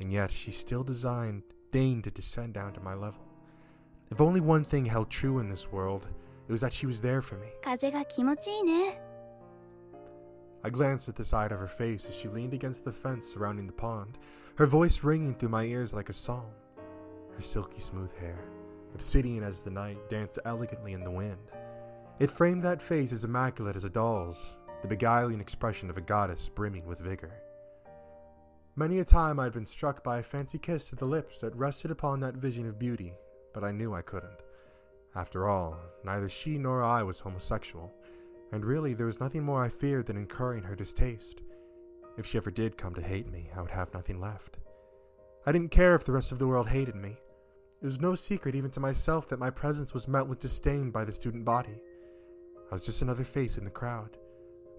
And yet she still deigned to descend down to my level. If only one thing held true in this world, it was that she was there for me. 風が気持ちいいね。 I glanced at the side of her face as she leaned against the fence surrounding the pond, her voice ringing through my ears like a psalm. Her silky smooth hair, obsidian as the night, danced elegantly in the wind. It framed that face as immaculate as a doll's, the beguiling expression of a goddess brimming with vigor. Many a time I had been struck by a fancy kiss to the lips that rested upon that vision of beauty, but I knew I couldn't. After all, neither she nor I was homosexual, and really there was nothing more I feared than incurring her distaste. If she ever did come to hate me, I would have nothing left. I didn't care if the rest of the world hated me. It was no secret even to myself that my presence was met with disdain by the student body. I was just another face in the crowd,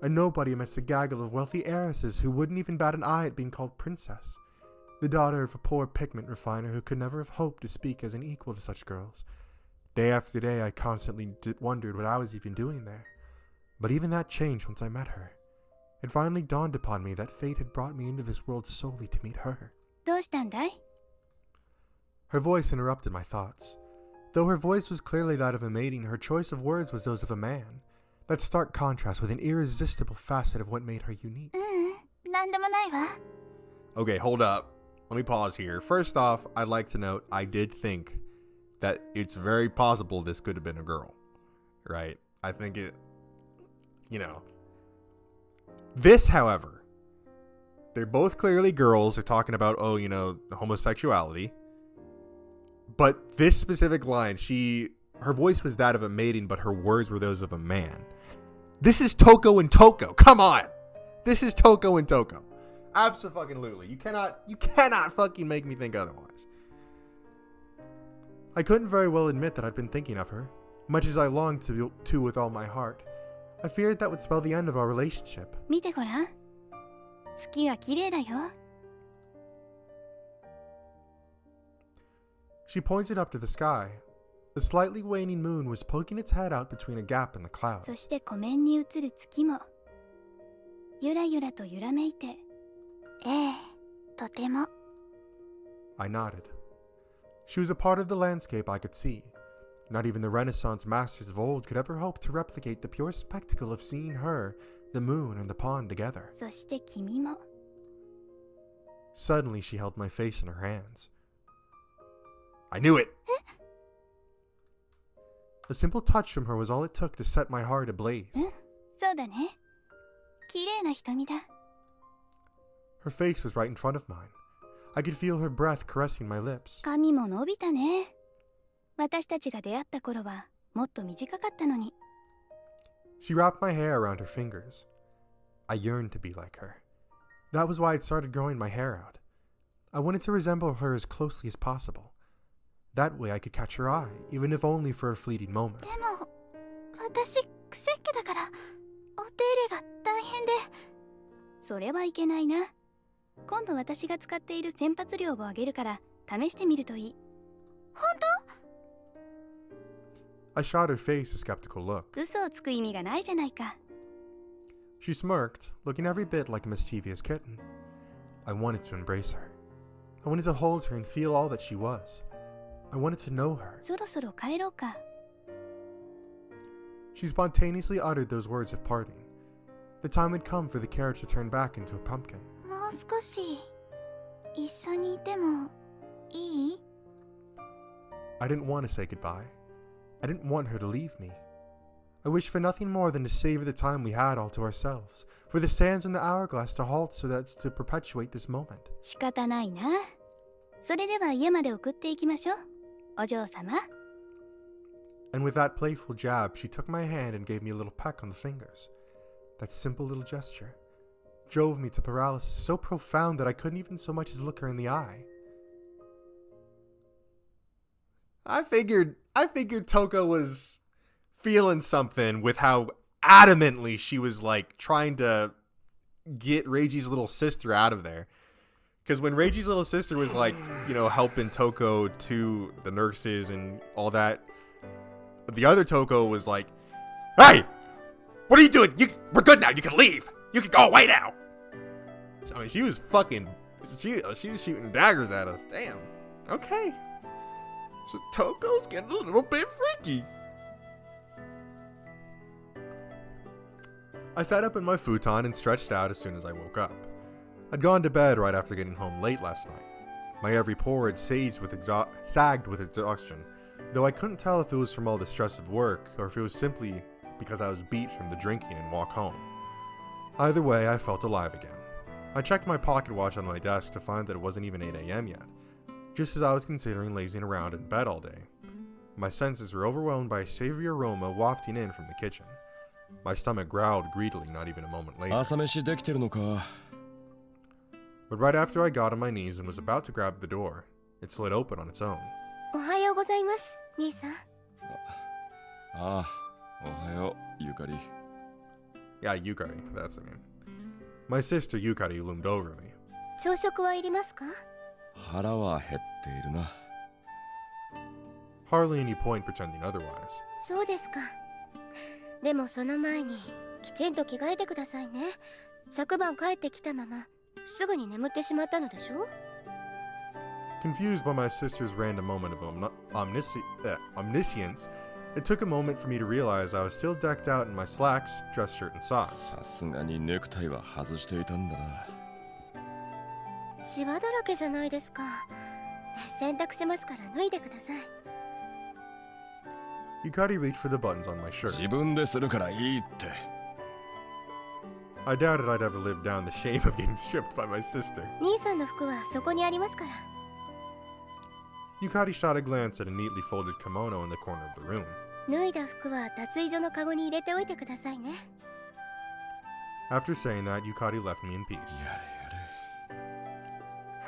a nobody amidst a gaggle of wealthy heiresses who wouldn't even bat an eye at being called princess, the daughter of a poor pigment refiner who could never have hoped to speak as an equal to such girls. Day after day I constantly wondered what I was even doing there. But even that changed once I met her. It finally dawned upon me that fate had brought me into this world solely to meet her. どうしたんだい? Her voice interrupted my thoughts. Though her voice was clearly that of a maiden, her choice of words was those of a man. That stark contrast with an irresistible facet of what made her unique. なんでもないわ。 Okay, hold up. Let me pause here. First off, I'd like to note I did think that it's very possible this could have been a girl. Right? I think it... You know. This, however, they're both clearly girls. They're talking about, homosexuality. But this specific line, her voice was that of a maiden, but her words were those of a man. This is Toko and Toko. Come on. This is Toko and Toko. Absolutely. You cannot fucking make me think otherwise. I couldn't very well admit that I'd been thinking of her, much as I longed to with all my heart. I feared that would spell the end of our relationship. 見てごらん。月が綺麗だよ。 She pointed up to the sky. The slightly waning moon was poking its head out between a gap in the clouds. そして湖面に映る月もゆらゆらと揺らめいて、ええ、とても。 I nodded. She was a part of the landscape I could see. Not even the Renaissance masters of old could ever hope to replicate the pure spectacle of seeing her, the moon, and the pond together. そして君も。 Suddenly she held my face in her hands. I knew it! A simple touch from her was all it took to set my heart ablaze. そうだね。綺麗な瞳だ。 Her face was right in front of mine. I could feel her breath caressing my lips. 髪も伸びたね。私たちが出会った頃はもっと短かったのに。 She wrapped my hair around her fingers. I yearned to be like her. That was why I'd started growing my hair out. I wanted to resemble her as closely as possible. That way I could catch her eye, even if only for a fleeting moment. でも私癖っ気だからお手入れが大変で。それはいけないな。今度私が使っている洗髪料をあげるから試してみるといい。本当？ I shot her face a skeptical look. 嘘をつく意味がないじゃないか。 She smirked, looking every bit like a mischievous kitten. I wanted to embrace her. I wanted to hold her and feel all that she was. I wanted to know her. そろそろ帰ろうか。 She spontaneously uttered those words of parting. The time had come for the carriage to turn back into a pumpkin. もう少し一緒にいてもいい？ I didn't want to say goodbye. I didn't want her to leave me. I wished for nothing more than to savor the time we had all to ourselves, for the sands in the hourglass to halt so that's to perpetuate this moment. 仕方ないな。それでは家まで送っていきましょう。お嬢様。 And with that playful jab, she took my hand and gave me a little peck on the fingers. That simple little gesture drove me to paralysis so profound that I couldn't even so much as look her in the eye. I figured Toko was feeling something with how adamantly she was like trying to get Reiji's little sister out of there. Because when Reiji's little sister was like, helping Toko to the nurses and all that, the other Toko was like, "Hey, what are you doing? We're good now. You can leave. You can go away now." I mean, she was shooting daggers at us. Damn. Okay. So Toko's getting a little bit freaky. I sat up in my futon and stretched out as soon as I woke up. I'd gone to bed right after getting home late last night. My every pore had sagged with exhaustion, though I couldn't tell if it was from all the stress of work or if it was simply because I was beat from the drinking and walk home. Either way, I felt alive again. I checked my pocket watch on my desk to find that it wasn't even 8 a.m. yet, just as I was considering lazing around in bed all day. My senses were overwhelmed by a savory aroma wafting in from the kitchen. My stomach growled greedily not even a moment later. 朝飯できてるのか。 But right after I got on my knees and was about to grab the door, it slid open on its own. おはようございます、兄さん。ああ、おはよう、ゆかり。 Yeah, Yukari, that's the name. My sister Yukari loomed over me. 朝食はいりますか？ 腹は減っているな。 Hardly any point pretending otherwise. そうですか。でもその前にきちんと着替えてくださいね。昨晩帰ってきたまますぐに眠ってしまったのでしょ？ Confused by my sister's random moment of omniscience, it took a moment for me to realize I was still decked out in my slacks, dress shirt, and socks. さすがにネクタイは外していたんだな。シワだらけじゃないですか。洗濯しますから脱いでください。 Yukari reached for the buttons on my shirt. 自分でするからいいって。 I doubted I'd ever live down the shame of getting stripped by my sister. 兄さんの服はそこにありますから。 Yukari shot a glance at a neatly folded kimono in the corner of the room. 脱いだ服は脱衣所のカゴに入れておいてくださいね。 After saying that, Yukari left me in peace. やれや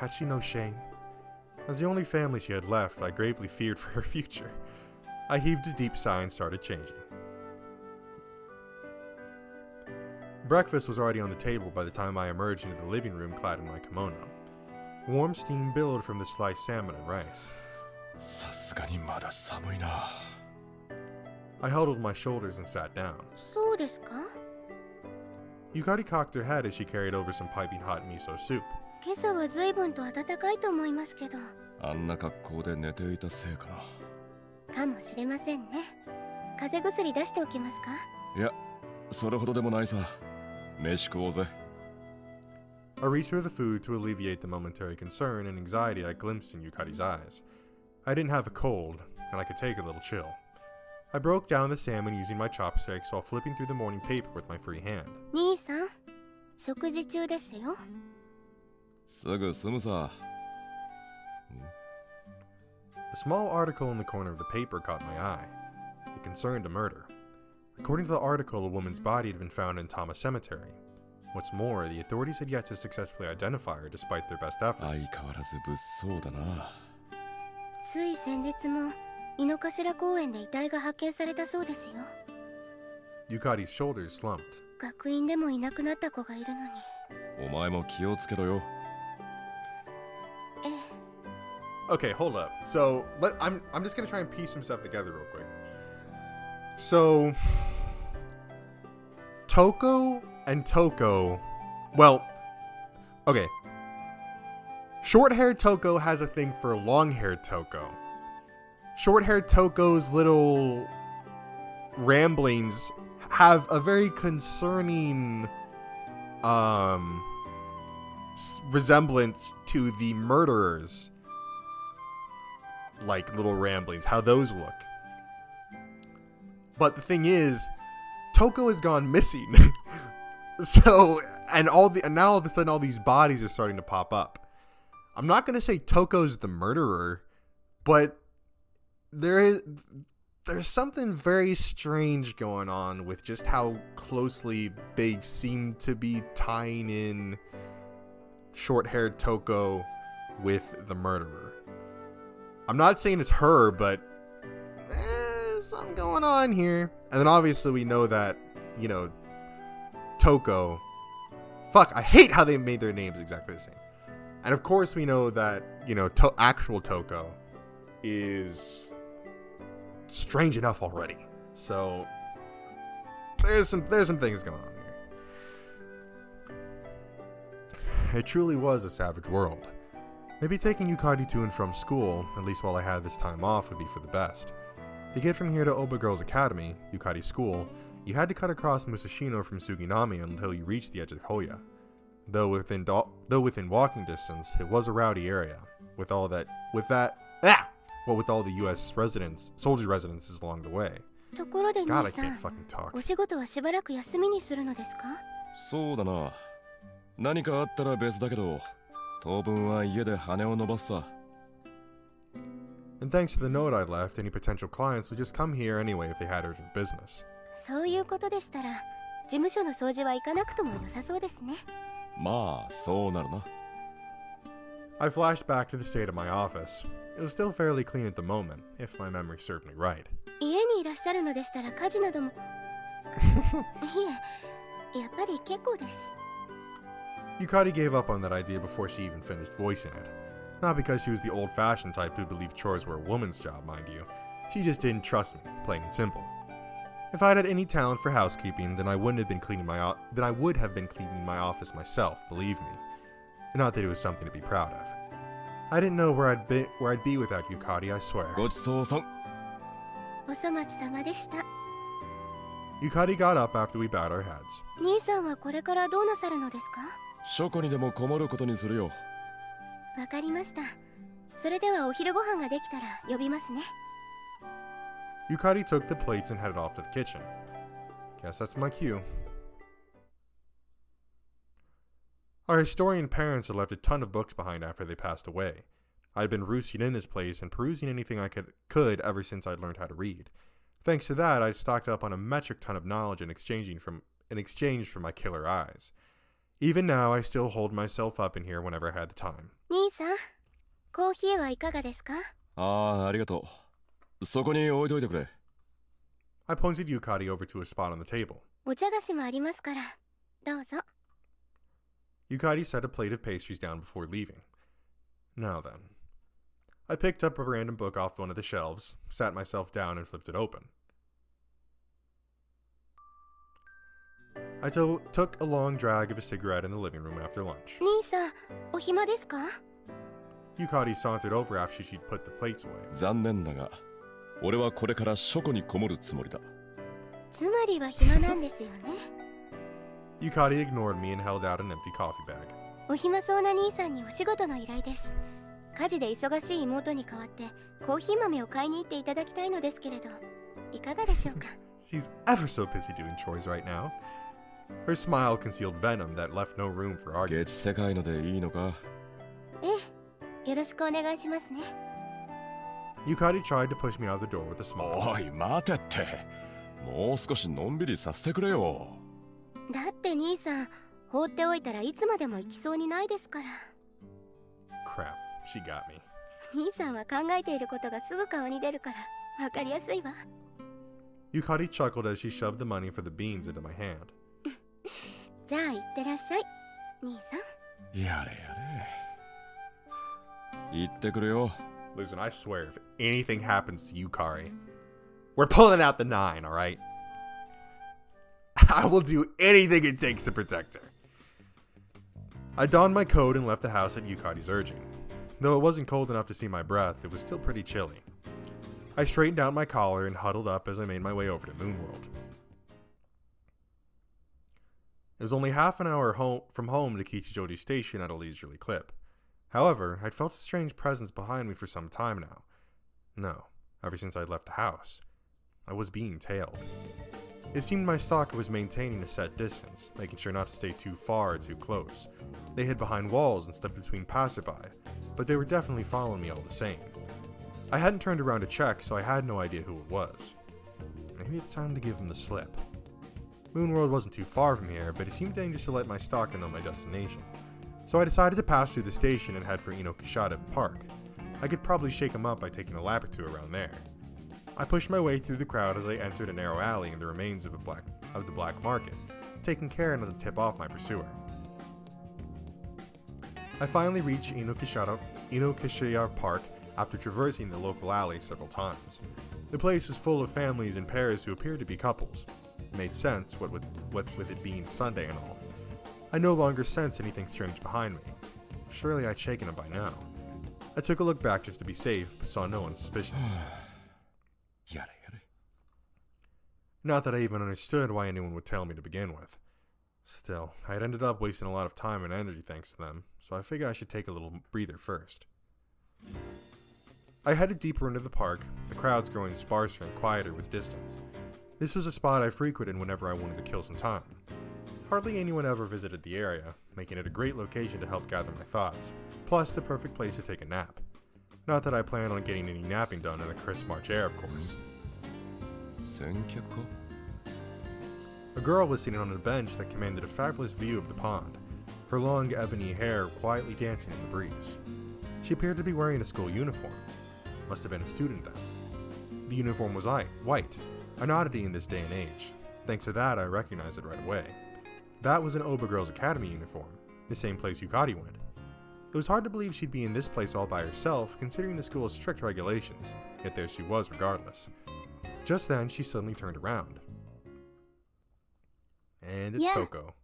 れ。 Had she no shame? As the only family she had left, I gravely feared for her future. I heaved a deep sigh and started changing. Breakfast was already on the table by the time I emerged into the living room clad in my kimono. Warm steam billowed from the sliced salmon and rice. さすがにまだ寒いな。 I huddled my shoulders and sat down. そうですか？ Yukari cocked her head as she carried over some piping hot miso soup. 今朝は随分と暖かいと思いますけど。あんな格好で寝ていたせいかな。かもしれませんね。風邪薬出しておきますか？いや、それほどでもないさ。飯食おうぜ。 I reached for the food to alleviate the momentary concern and anxiety I glimpsed in Yukari's eyes. I didn't have a cold, and I could take a little chill. I broke down the salmon using my chopsticks while flipping through the morning paper with my free hand. 兄さん、食事中ですよ。すぐ済むさ。 A small article in the corner of the paper caught my eye. It concerned a murder. According to the article, a woman's body had been found in Tama Cemetery. What's more, the authorities had yet to successfully identify her despite their best 相 efforts. 変わらず物騒だな。つい先日も井の頭公園で遺体が発見されたそうですよ。 Yukari's shoulders slumped. 学院でもいなくなった子がいるのに。お前も気をつけろよ。ええ。 Okay, hold up. So, I'm just gonna try and piece some stuff together real quick. So, Toko and Toko, well, okay. Short-haired Toko has a thing for long-haired Toko. short-haired Toko's little ramblings have a very concerning resemblance to the murderers, like little ramblings, how those look. But the thing is, Toko has gone missing. So, and now all of a sudden all these bodies are starting to pop up. I'm not going to say Toko's the murderer, but there's something very strange going on with just how closely they seem to be tying in short-haired Toko with the murderer. I'm not saying it's her, but there's something going on here. And then obviously we know that, Toko... Fuck, I hate how they made their names exactly the same. And of course we know that, actual Toko is strange enough already. So there's some things going on here. It truly was a savage world. Maybe taking Yukari to and from school, at least while I had this time off, would be for the best. To get from here to Oba Girls Academy, Yukari's school, you had to cut across Musashino from Suginami until you reached the edge of Hoya. Though within walking distance, it was a rowdy area, with all the U.S. soldier residences along the way. ところで God, 兄 I さ can't ん、 fucking talk. お仕事はしばらく休みにするのですか？そうだな。何かあったら別だけど、当分は家で羽を伸ばすさ。 And thanks to the note I left, any potential clients would just come here anyway if they had urgent business. そういうことでしたら、事務所の掃除は行かなくとも良さそうですね。まあ、そうなるな。I flashed back to the state of my office. It was still fairly clean at the moment, if my memory served me right. 家にいらっしゃるのでしたら家事などもいえ、やっぱり結構です。 Yukari gave up on that idea before she even finished voicing it. Not because she was the old-fashioned type who believed chores were a woman's job, mind you. She just didn't trust me, plain and simple. If I'd had any talent for housekeeping, then I would have been cleaning my office myself, believe me. Not that it was something to be proud of. I didn't know where I'd be without Yukari, I swear. ごちそうさん。お粗末様でした。 Yukari got up after we bowed our heads. 兄さんはこれからどうなさるのですか？書庫にでもこもることにするよ。わかりました。それではお昼ご飯ができたら呼びますね。 Yukari took the plates and headed off to the kitchen. Guess that's my cue. Our historian parents had left a ton of books behind after they passed away. I'd been roosting in this place and perusing anything I could ever since I'd learned how to read. Thanks to that, I'd stocked up on a metric ton of knowledge in exchange for my killer eyes. Even now, I still hold myself up in here whenever I had the time. 兄さん、コーヒーはいかがですか？ああ、ありがとう。そこに置いといてくれ。I pointed Yukari over to a spot on the table. お茶菓子もありますから、どうぞ。 Yukari set a plate of pastries down before leaving. Now then. I picked up a random book off one of the shelves, sat myself down, and flipped it open. I took a long drag of a cigarette in the living room after lunch. 兄さん、お暇ですか？ Yukari sauntered over after she'd put the plates away. 残念だが、俺はこれから書庫にこもるつもりだ。つまりは暇なんですよね。Yukari ignored me and held out an empty coffee bag. お暇そうな兄さんにお仕事の依頼です。家事で忙しい妹に代わってコーヒー豆を買いに行っていただきたいのですけれど、いかがでしょうか？ She's ever so busy doing chores right now. Her smile concealed venom that left no room for argument. 月世界のでいいのか？ええ、よろしくお願いしますね。 Yukari tried to push me out the door with a smile. おい、待てって。もう少しのんびりさせてくれよ。だって兄さん、放っておいたらいつまでも行きそうにないですから。 Crap, she got me. 兄さんは考えていることがすぐ顔に出るからわかりやすいわ。 Yukari chuckled as she shoved the money for the beans into my hand. じゃあ行ってらっしゃい、兄さん。やれやれ。行ってくるよ。 Listen, I swear, if anything happens to Yukari, we're pulling out the 9, alright? I will do anything it takes to protect her. I donned my coat and left the house at Yukari's urging. Though it wasn't cold enough to see my breath, it was still pretty chilly. I straightened out my collar and huddled up as I made my way over to Moonworld. It was only half an hour from home to Kichijori Station at a leisurely clip. However, I'd felt a strange presence behind me for some time now. No, ever since I'd left the house. I was being tailed. It seemed my stalker was maintaining a set distance, making sure not to stay too far or too close. They hid behind walls and stepped between passerby, but they were definitely following me all the same. I hadn't turned around to check, so I had no idea who it was. Maybe it's time to give him the slip. Moonworld wasn't too far from here, but it seemed dangerous to let my stalker know my destination. So I decided to pass through the station and head for Inokishada Park. I could probably shake him up by taking a lap or two around there. I pushed my way through the crowd as I entered a narrow alley in the remains of the black market, taking care not to tip off my pursuer. I finally reached Inokishada Park after traversing the local alley several times. The place was full of families and pairs who appeared to be couples. It made sense, what with it being Sunday and all. I no longer sensed anything strange behind me. Surely I'd shaken it by now. I took a look back just to be safe, but saw no one suspicious. Not that I even understood why anyone would tell me to begin with. Still, I had ended up wasting a lot of time and energy thanks to them, so I figured I should take a little breather first. I headed deeper into the park, the crowds growing sparser and quieter with distance. This was a spot I frequented whenever I wanted to kill some time. Hardly anyone ever visited the area, making it a great location to help gather my thoughts, plus the perfect place to take a nap. Not that I plan on getting any napping done in the crisp March air, of course. A girl was sitting on a bench that commanded a fabulous view of the pond, her long ebony hair quietly dancing in the breeze. She appeared to be wearing a school uniform. Must have been a student then. The uniform was white, an oddity in this day and age. Thanks to that, I recognized it right away. That was an Oba Girls Academy uniform, the same place Yukari went. It was hard to believe she'd be in this place all by herself, considering the school's strict regulations, yet there she was regardless. Just then, she suddenly turned around. And it's Toko.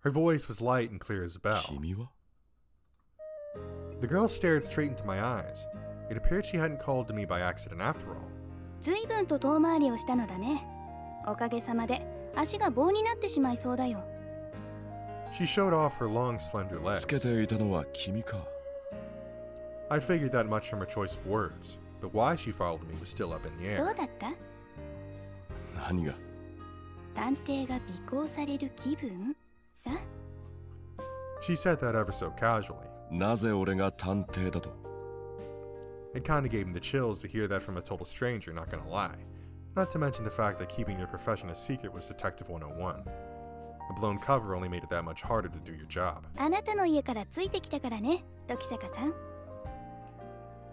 Her voice was light and clear as a bell. The girl stared straight into my eyes. It appeared she hadn't called to me by accident after all. 随分と遠回りをしたのだね。おかげさまで足が棒になってしまいそうだよ。She showed off her long, slender legs. I figured that much from her choice of words, but why she followed me was still up in the ど air. うだった？探偵が尾行される気分さ。She said that ever so casually. It kinda gave me the chills to hear that from a total stranger, not gonna lie. Not to mention the fact that keeping your profession a secret was Detective 101. A blown cover only made it that much harder to do your job. あなたの家からついてきたからね、時坂さん。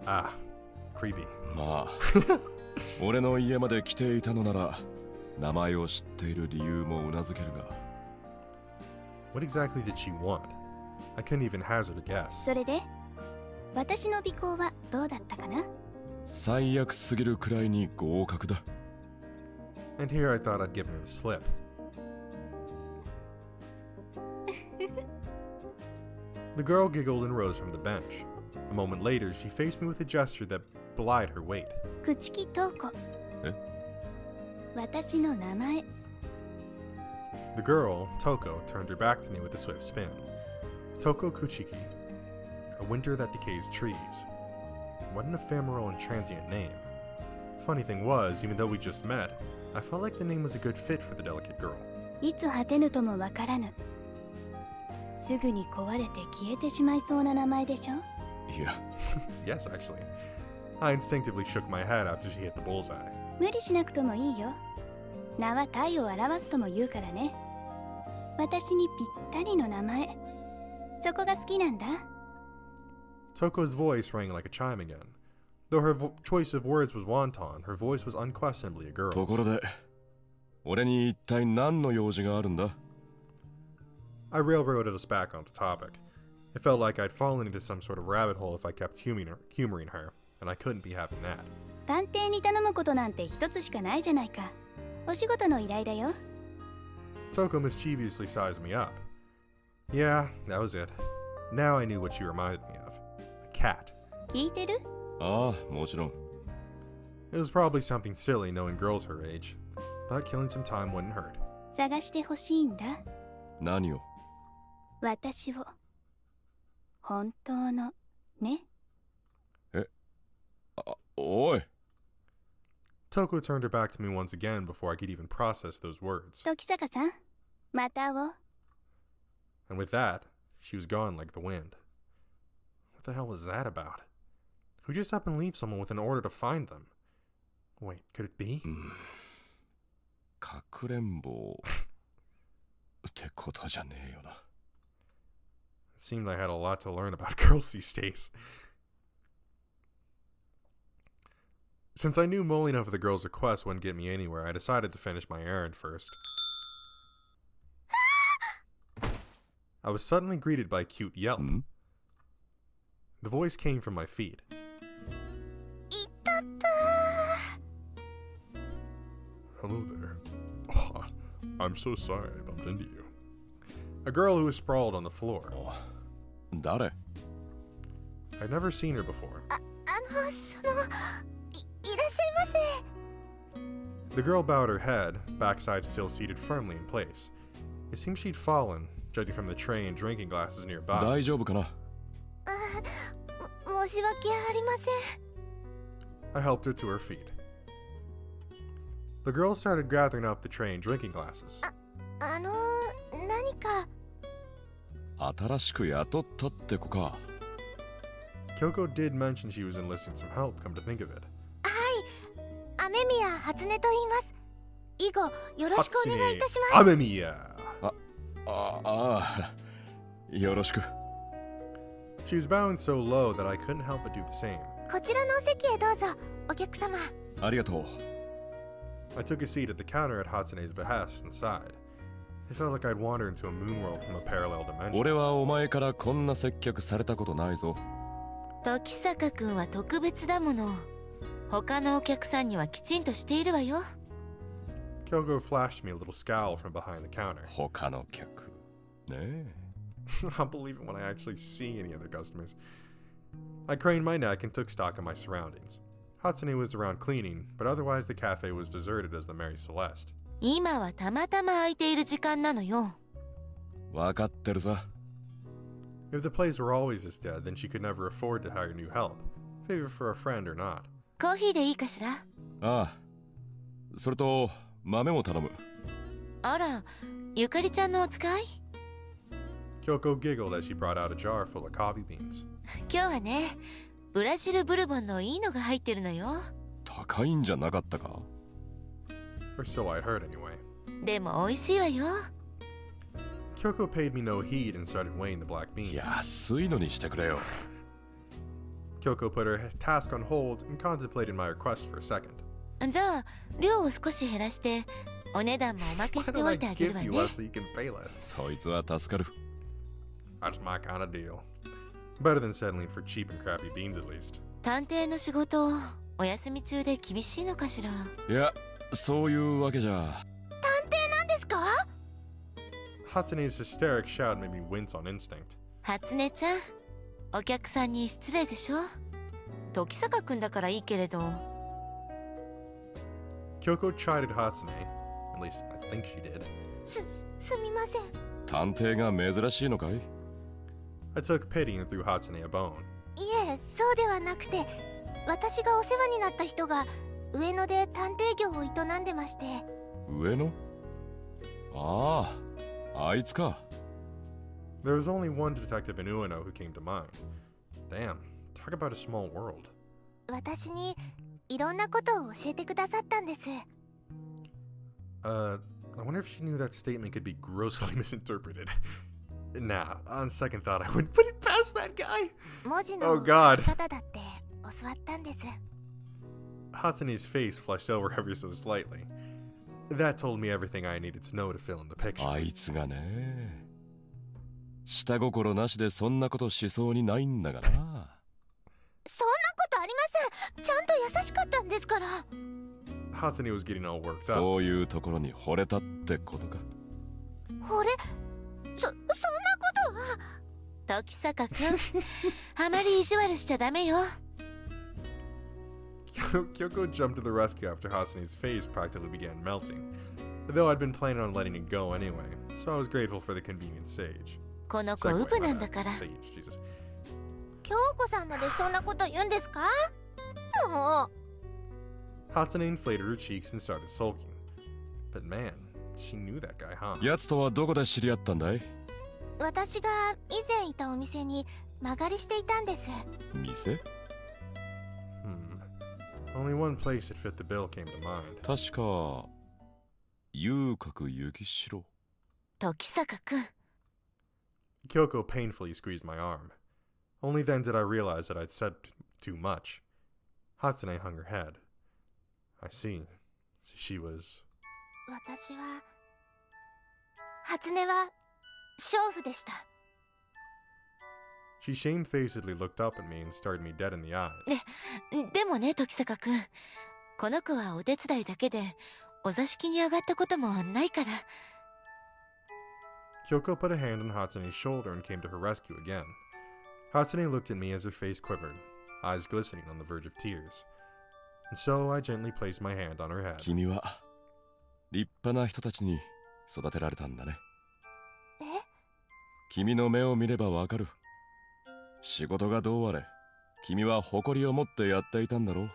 Ah, creepy. まあ、俺の家まで来ていたのなら、名前を知っている理由もうなずけるが。What exactly did she want? I couldn't even hazard a guess. それで、私の尾行はどうだったかな？最悪すぎるくらいに合格だ。And here I thought I'd given her the slip. The girl giggled and rose from the bench. A moment later, she faced me with a gesture that belied her weight. 朽木瞳子。え？私の名前。The girl, Toko, turned her back to me with a swift spin. Toko Kuchiki. A winter that decays trees. What an ephemeral and transient name. Funny thing was, even though we just met, I felt like the name was a good fit for the delicate girl. いつ果てぬともわからぬ。すぐに壊れて消えてしまいそうな名前でしょ？いや。Yes, actually. I instinctively shook my head after she hit the bullseye. 無理しなくともいいよ。名は体を表すとも言うからね。私にぴったりの名前。そこが好きなんだ。Toko's voice rang like a chime again. Though her choice of words was wanton, her voice was unquestionably a girl's. ところで、俺に一体何の用事があるんだ？ I railroaded us back onto topic. It felt like I'd fallen into some sort of rabbit hole if I kept humoring her, and I couldn't be having that. 探偵に頼むことなんて一つしかないじゃないか。お仕事の依頼だよ。Toko mischievously sized me up. Yeah, that was it. Now I knew what she reminded me of. A cat. 聞いてる？ああ、もちろん。It was probably something silly knowing girls her age, but killing some time wouldn't hurt. 探してほしいんだ。何を？私を。本当のね。おい。 Toko turned her back to me once again before I could even process those words. 時坂さん、またを。 And with that, she was gone like the wind. What the hell was that about? Who just up and leave someone with an order to find them? Wait, could it be? かくれんぼってことじゃねえよな。 It seemed I had a lot to learn about girls these days. Since I knew mulling over the girl's request wouldn't get me anywhere, I decided to finish my errand first. I was suddenly greeted by a cute yelp. The voice came from my feet. Hello there. Oh, I'm so sorry I bumped into you. A girl who was sprawled on the floor. 誰？ I'd never seen her before. いらっしゃいませ。 The girl bowed her head, backside still seated firmly in place. It seemed she'd fallen, judging from the tray and drinking glasses nearby. 大丈夫かな？申し訳ありません。 I helped her to her feet. The girl started gathering up the tray and drinking glasses. 何か。新しく雇ったって子か。 Kyoko did mention she was enlisting some help, come to think of it. 雨宮初音と言います。以後よろしくお願いいたします。 Amemiya! よろしく。 She was bowing so low that I couldn't help but do the same. こちらのお席へどうぞ、お客様。ありがとう。 I took a seat at the counter at Hatsune's behest and sighed. It felt like I'd wandered into a moon world from a parallel dimension. 俺はお前からこんな接客されたことないぞ。時坂くんは特別だもの。他のお客さんにはきちんとしているわよ。 Kyoko flashed me a little scowl from behind the counter. 他の客。ねえ。 I'll believe it when I actually see any other customers. I craned my neck and took stock of my surroundings. Hatsune was around cleaning, but otherwise the cafe was deserted as the Mary Celeste. 今はたまたま空いている時間なのよ。わかってるさ。 If the place were always as dead, then she could never afford to hire new help, favor for a friend or not. コーヒーでいいかしら？ああ。それと豆も頼む。あら、ゆかりちゃんのお使い？ Kyoko giggled as she brought out a jar full of coffee beans. 今日はね、ブラジルブルボンのいいのが入ってるのよ。高いんじゃなかったか？ Or so I'd heard anyway. でも美味しいわよ。 Kyoko paid me no heed and started weighing the black beans. 安いのにしてくれよ。 Kyoko put her task on hold and contemplated my request for a second. じゃあ、量を少し減らして、お値段もおまけ Why して don't お I いてあげる give わね you。less so you can pay less? そいつは助かる。 That's my kind of deal. Better than settling for cheap and crappy beans at least. 探偵の仕事、お休み中で厳しいのかしら？いや、そういうわけじゃ。何ですか？ Hatsune's hysteric shout made me wince on instinct. 初音ちゃん、お客さんに失礼でしょ？時坂くんだからいいけれど。Kyoko chided Hatsune. At least I think she did. すみません。探偵が珍しいのかい？ I took pity and threw Hatsune a bone. いえ、そうではなくて、私がお世話になった人が上野で探偵業を営んでまして。上野？ああ、あいつか。There was only one detective in Ueno who came to mind. Damn, talk about a small world. 私にいろんなことを教えてくださったんです。I wonder if she knew that statement could be grossly misinterpreted. Nah, on second thought, I wouldn't put it past that guy. 文字の Oh 書き God. 方だって教わったんです。 Hatsune's face flushed over ever so slightly. That told me everything I needed to know to fill in the picture. あいつがね。下心なしでそんなことしそうにないんだがな。そんなことありません。ちゃんと優しかったんですから。 Hatsune was getting all worked up. そういうところに惚れたってことか。俺、そんなことは。時坂くん、あまり意地悪しちゃダメよ。Kyoko jumped to the rescue after Hasane's face practically began melting, though I'd been planning on letting it go anyway, so I was grateful for the convenient sage. この子ウブなんだから。 Sage, Jesus. 京子さんまでそんなこと言うんですか？もう。 Hatsune inflated her cheeks and started sulking. But man, she knew that guy, huh? 奴とはどこで知り合ったんだい？私が以前いたお店に間借りしていたんです。店？ Only one place that fit the bill came to mind. 確か遊郭幸城。時坂くん。 Kyoko painfully squeezed my arm. Only then did I realize that I'd said too much. Hatsune hung her head. I see. She was... 私は初音は娼婦でした。 She shamefacedly looked up at me and stared me dead in the eyes. でもね、時坂くん。この子はお手伝いだけで、お座敷に上がったこともないから。 Kyoko put a hand on Hatsune's shoulder and came to her rescue again. Hatsune looked at me as her face quivered, eyes glistening on the verge of tears. And so I gently placed my hand on her head. 君は立派な人たちに育てられたんだね。え？君の目を見ればわかる。仕事がどうあれ、君は誇りを持ってやっていたんだろう。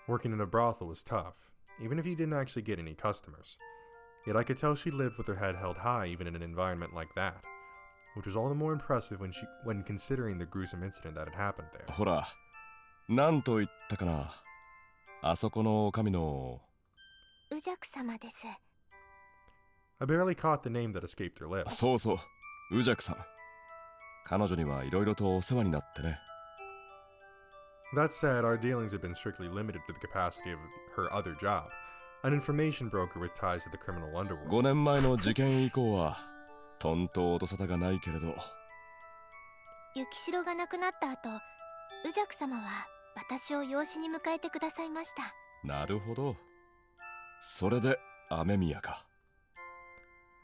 Working in a brothel was tough, even if you didn't actually get any customers. Yet I could tell she lived with her head held high even in an environment like that, which was all the more impressive when considering the gruesome incident that had happened there. ほら、なんと言ったかな。あそこの女将の。宇雀様です。 I barely caught the name that escaped her lips. そうそう、宇雀さん。彼女にはいろいろとお世話になってね。That said, our dealings had been strictly limited to the capacity of her other job, an information broker with ties to the criminal underworld. 5年前の事件以降は、とんと音沙汰がないけれど。幸城が亡くなった後、宇雀様は私を養子に迎えてくださいました。なるほど。それで雨宮か。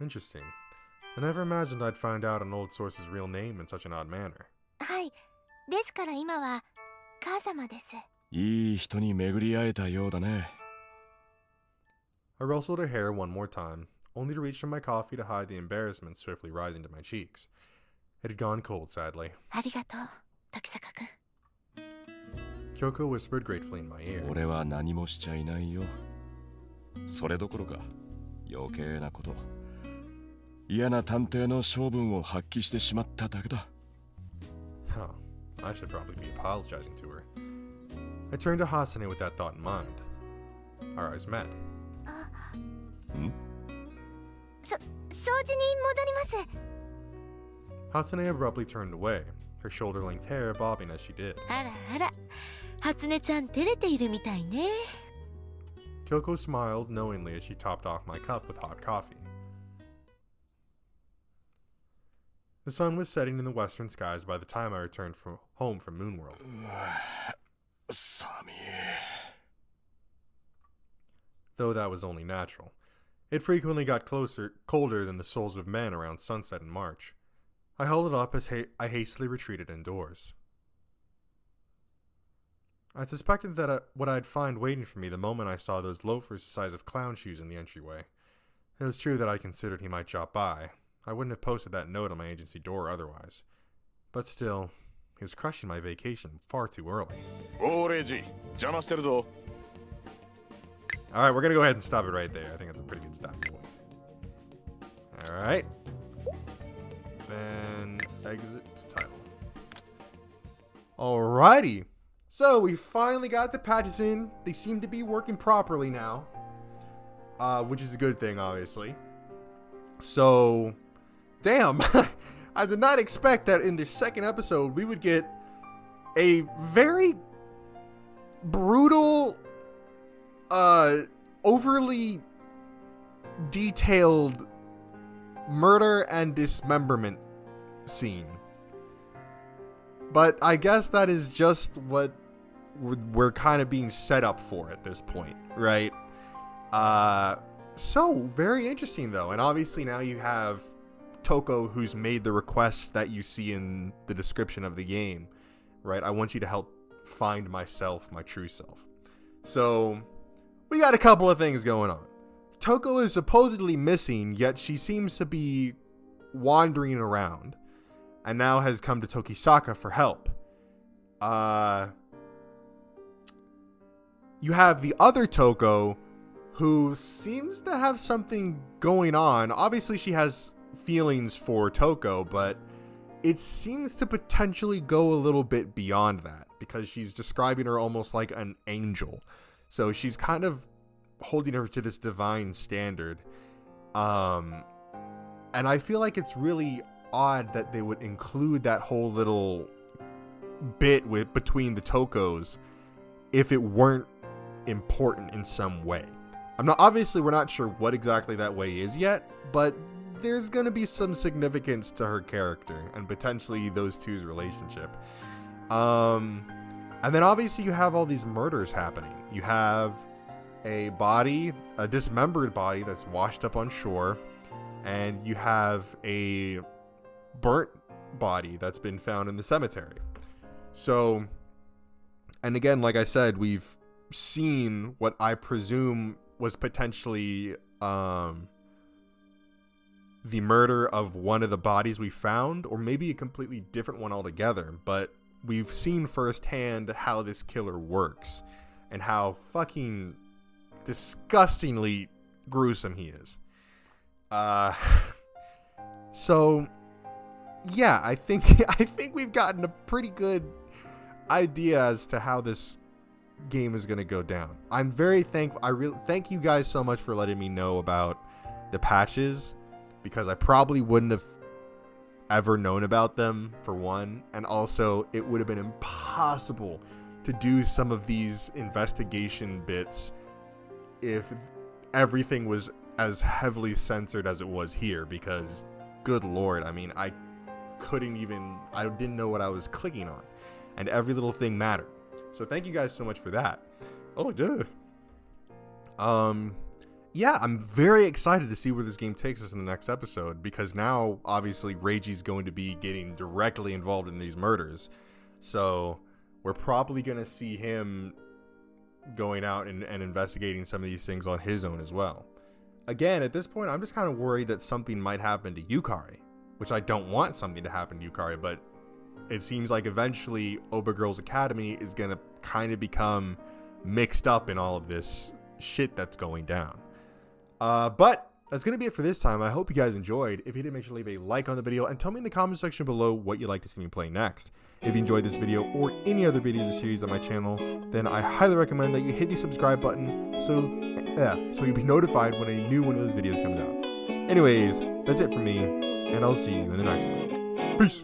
Interesting. I never imagined I'd find out an old source's real name in such an odd manner. はい。ですから今は母様です。いい人に巡り会えたようだね。I rustled her hair one more time, only to reach for my coffee to hide the embarrassment swiftly rising to my cheeks. It had gone cold, sadly. ありがとう、時坂くん。 Kyoko whispered gratefully in my ear. 俺は何もしちゃいないよ。それどころか余計なこと。嫌な探偵の性分を発揮してしまっただけだ。Huh. I should probably be apologizing to her. I turned to Hasane with that thought in mind. Our eyes met. ん？掃除に戻ります。 Hatsune abruptly turned away, her shoulder-length hair bobbing as she did. あらあら、初音ちゃん照れているみたいね。 Kyoko smiled knowingly as she topped off my cup with hot coffee. The sun was setting in the western skies by the time I returned home from Moonworld. 寒い。 Though that was only natural. It frequently got colder than the souls of men around sunset in March. I held it up as I hastily retreated indoors. I suspected that what I'd find waiting for me the moment I saw those loafers the size of clown shoes in the entryway. It was true that I considered he might drop by. I wouldn't have posted that note on my agency door otherwise. But still, he was crushing my vacation far too early. おーレイジ、邪魔してるぞ。 Alright, we're gonna go ahead and stop it right there. I think that's a pretty good stopping point. Alright. Then exit to title. Alrighty. So we finally got the patches in. They seem to be working properly now. Which is a good thing, obviously. So, damn. I did not expect that in the second episode we would get a very brutal, overly detailed murder and dismemberment scene. But I guess that is just what we're kind of being set up for at this point, right? So very interesting though, and obviously now you have Toko, who's made the request that you see in the description of the game, right? I want you to help find myself, my true self. So we got a couple of things going on. Toko is supposedly missing, yet she seems to be wandering around and now has come to Tokisaka for help. You have the other Toko, who seems to have something going on. Obviously, she has feelings for Toko, but it seems to potentially go a little bit beyond that, because she's describing her almost like an angel. So she's kind of holding her to this divine standard. And I feel like it's really odd that they would include that whole little bit between the Tokos if it weren't important in some way. We're not sure what exactly that way is yet, but there's going to be some significance to her character and potentially those two's relationship. And then obviously you have all these murders happening. You have a dismembered body that's washed up on shore, and you have a burnt body that's been found in the cemetery. So, and again, like I said, we've seen what I presume was potentially the murder of one of the bodies we found, or maybe a completely different one altogether, but we've seen firsthand how this killer works and how fucking disgustingly gruesome he is. So yeah, I think we've gotten a pretty good idea as to how this game is going to go down. I'm very thankful. I really thank you guys so much for letting me know about the patches, because I probably wouldn't have ever known about them, for one, and also it would have been impossible to do some of these investigation bits if everything was as heavily censored as it was here, because good lord, I mean, I didn't know what I was clicking on, and every little thing mattered. So thank you guys so much for that. Oh, dude. Yeah, I'm very excited to see where this game takes us in the next episode, because now, obviously, Reiji's going to be getting directly involved in these murders. So we're probably going to see him going out and investigating some of these things on his own as well. Again, at this point, I'm just kind of worried that something might happen to Yukari, which I don't want something to happen to Yukari, but it seems like eventually Obergirls Academy is going to kind of become mixed up in all of this shit that's going down. But that's going to be it for this time. I hope you guys enjoyed. If you did, make sure to leave a like on the video and tell me in the comment section below what you'd like to see me play next. If you enjoyed this video or any other videos or series on my channel, then I highly recommend that you hit the subscribe button so you'll be notified when a new one of those videos comes out. Anyways, that's it for me, and I'll see you in the next one. Peace!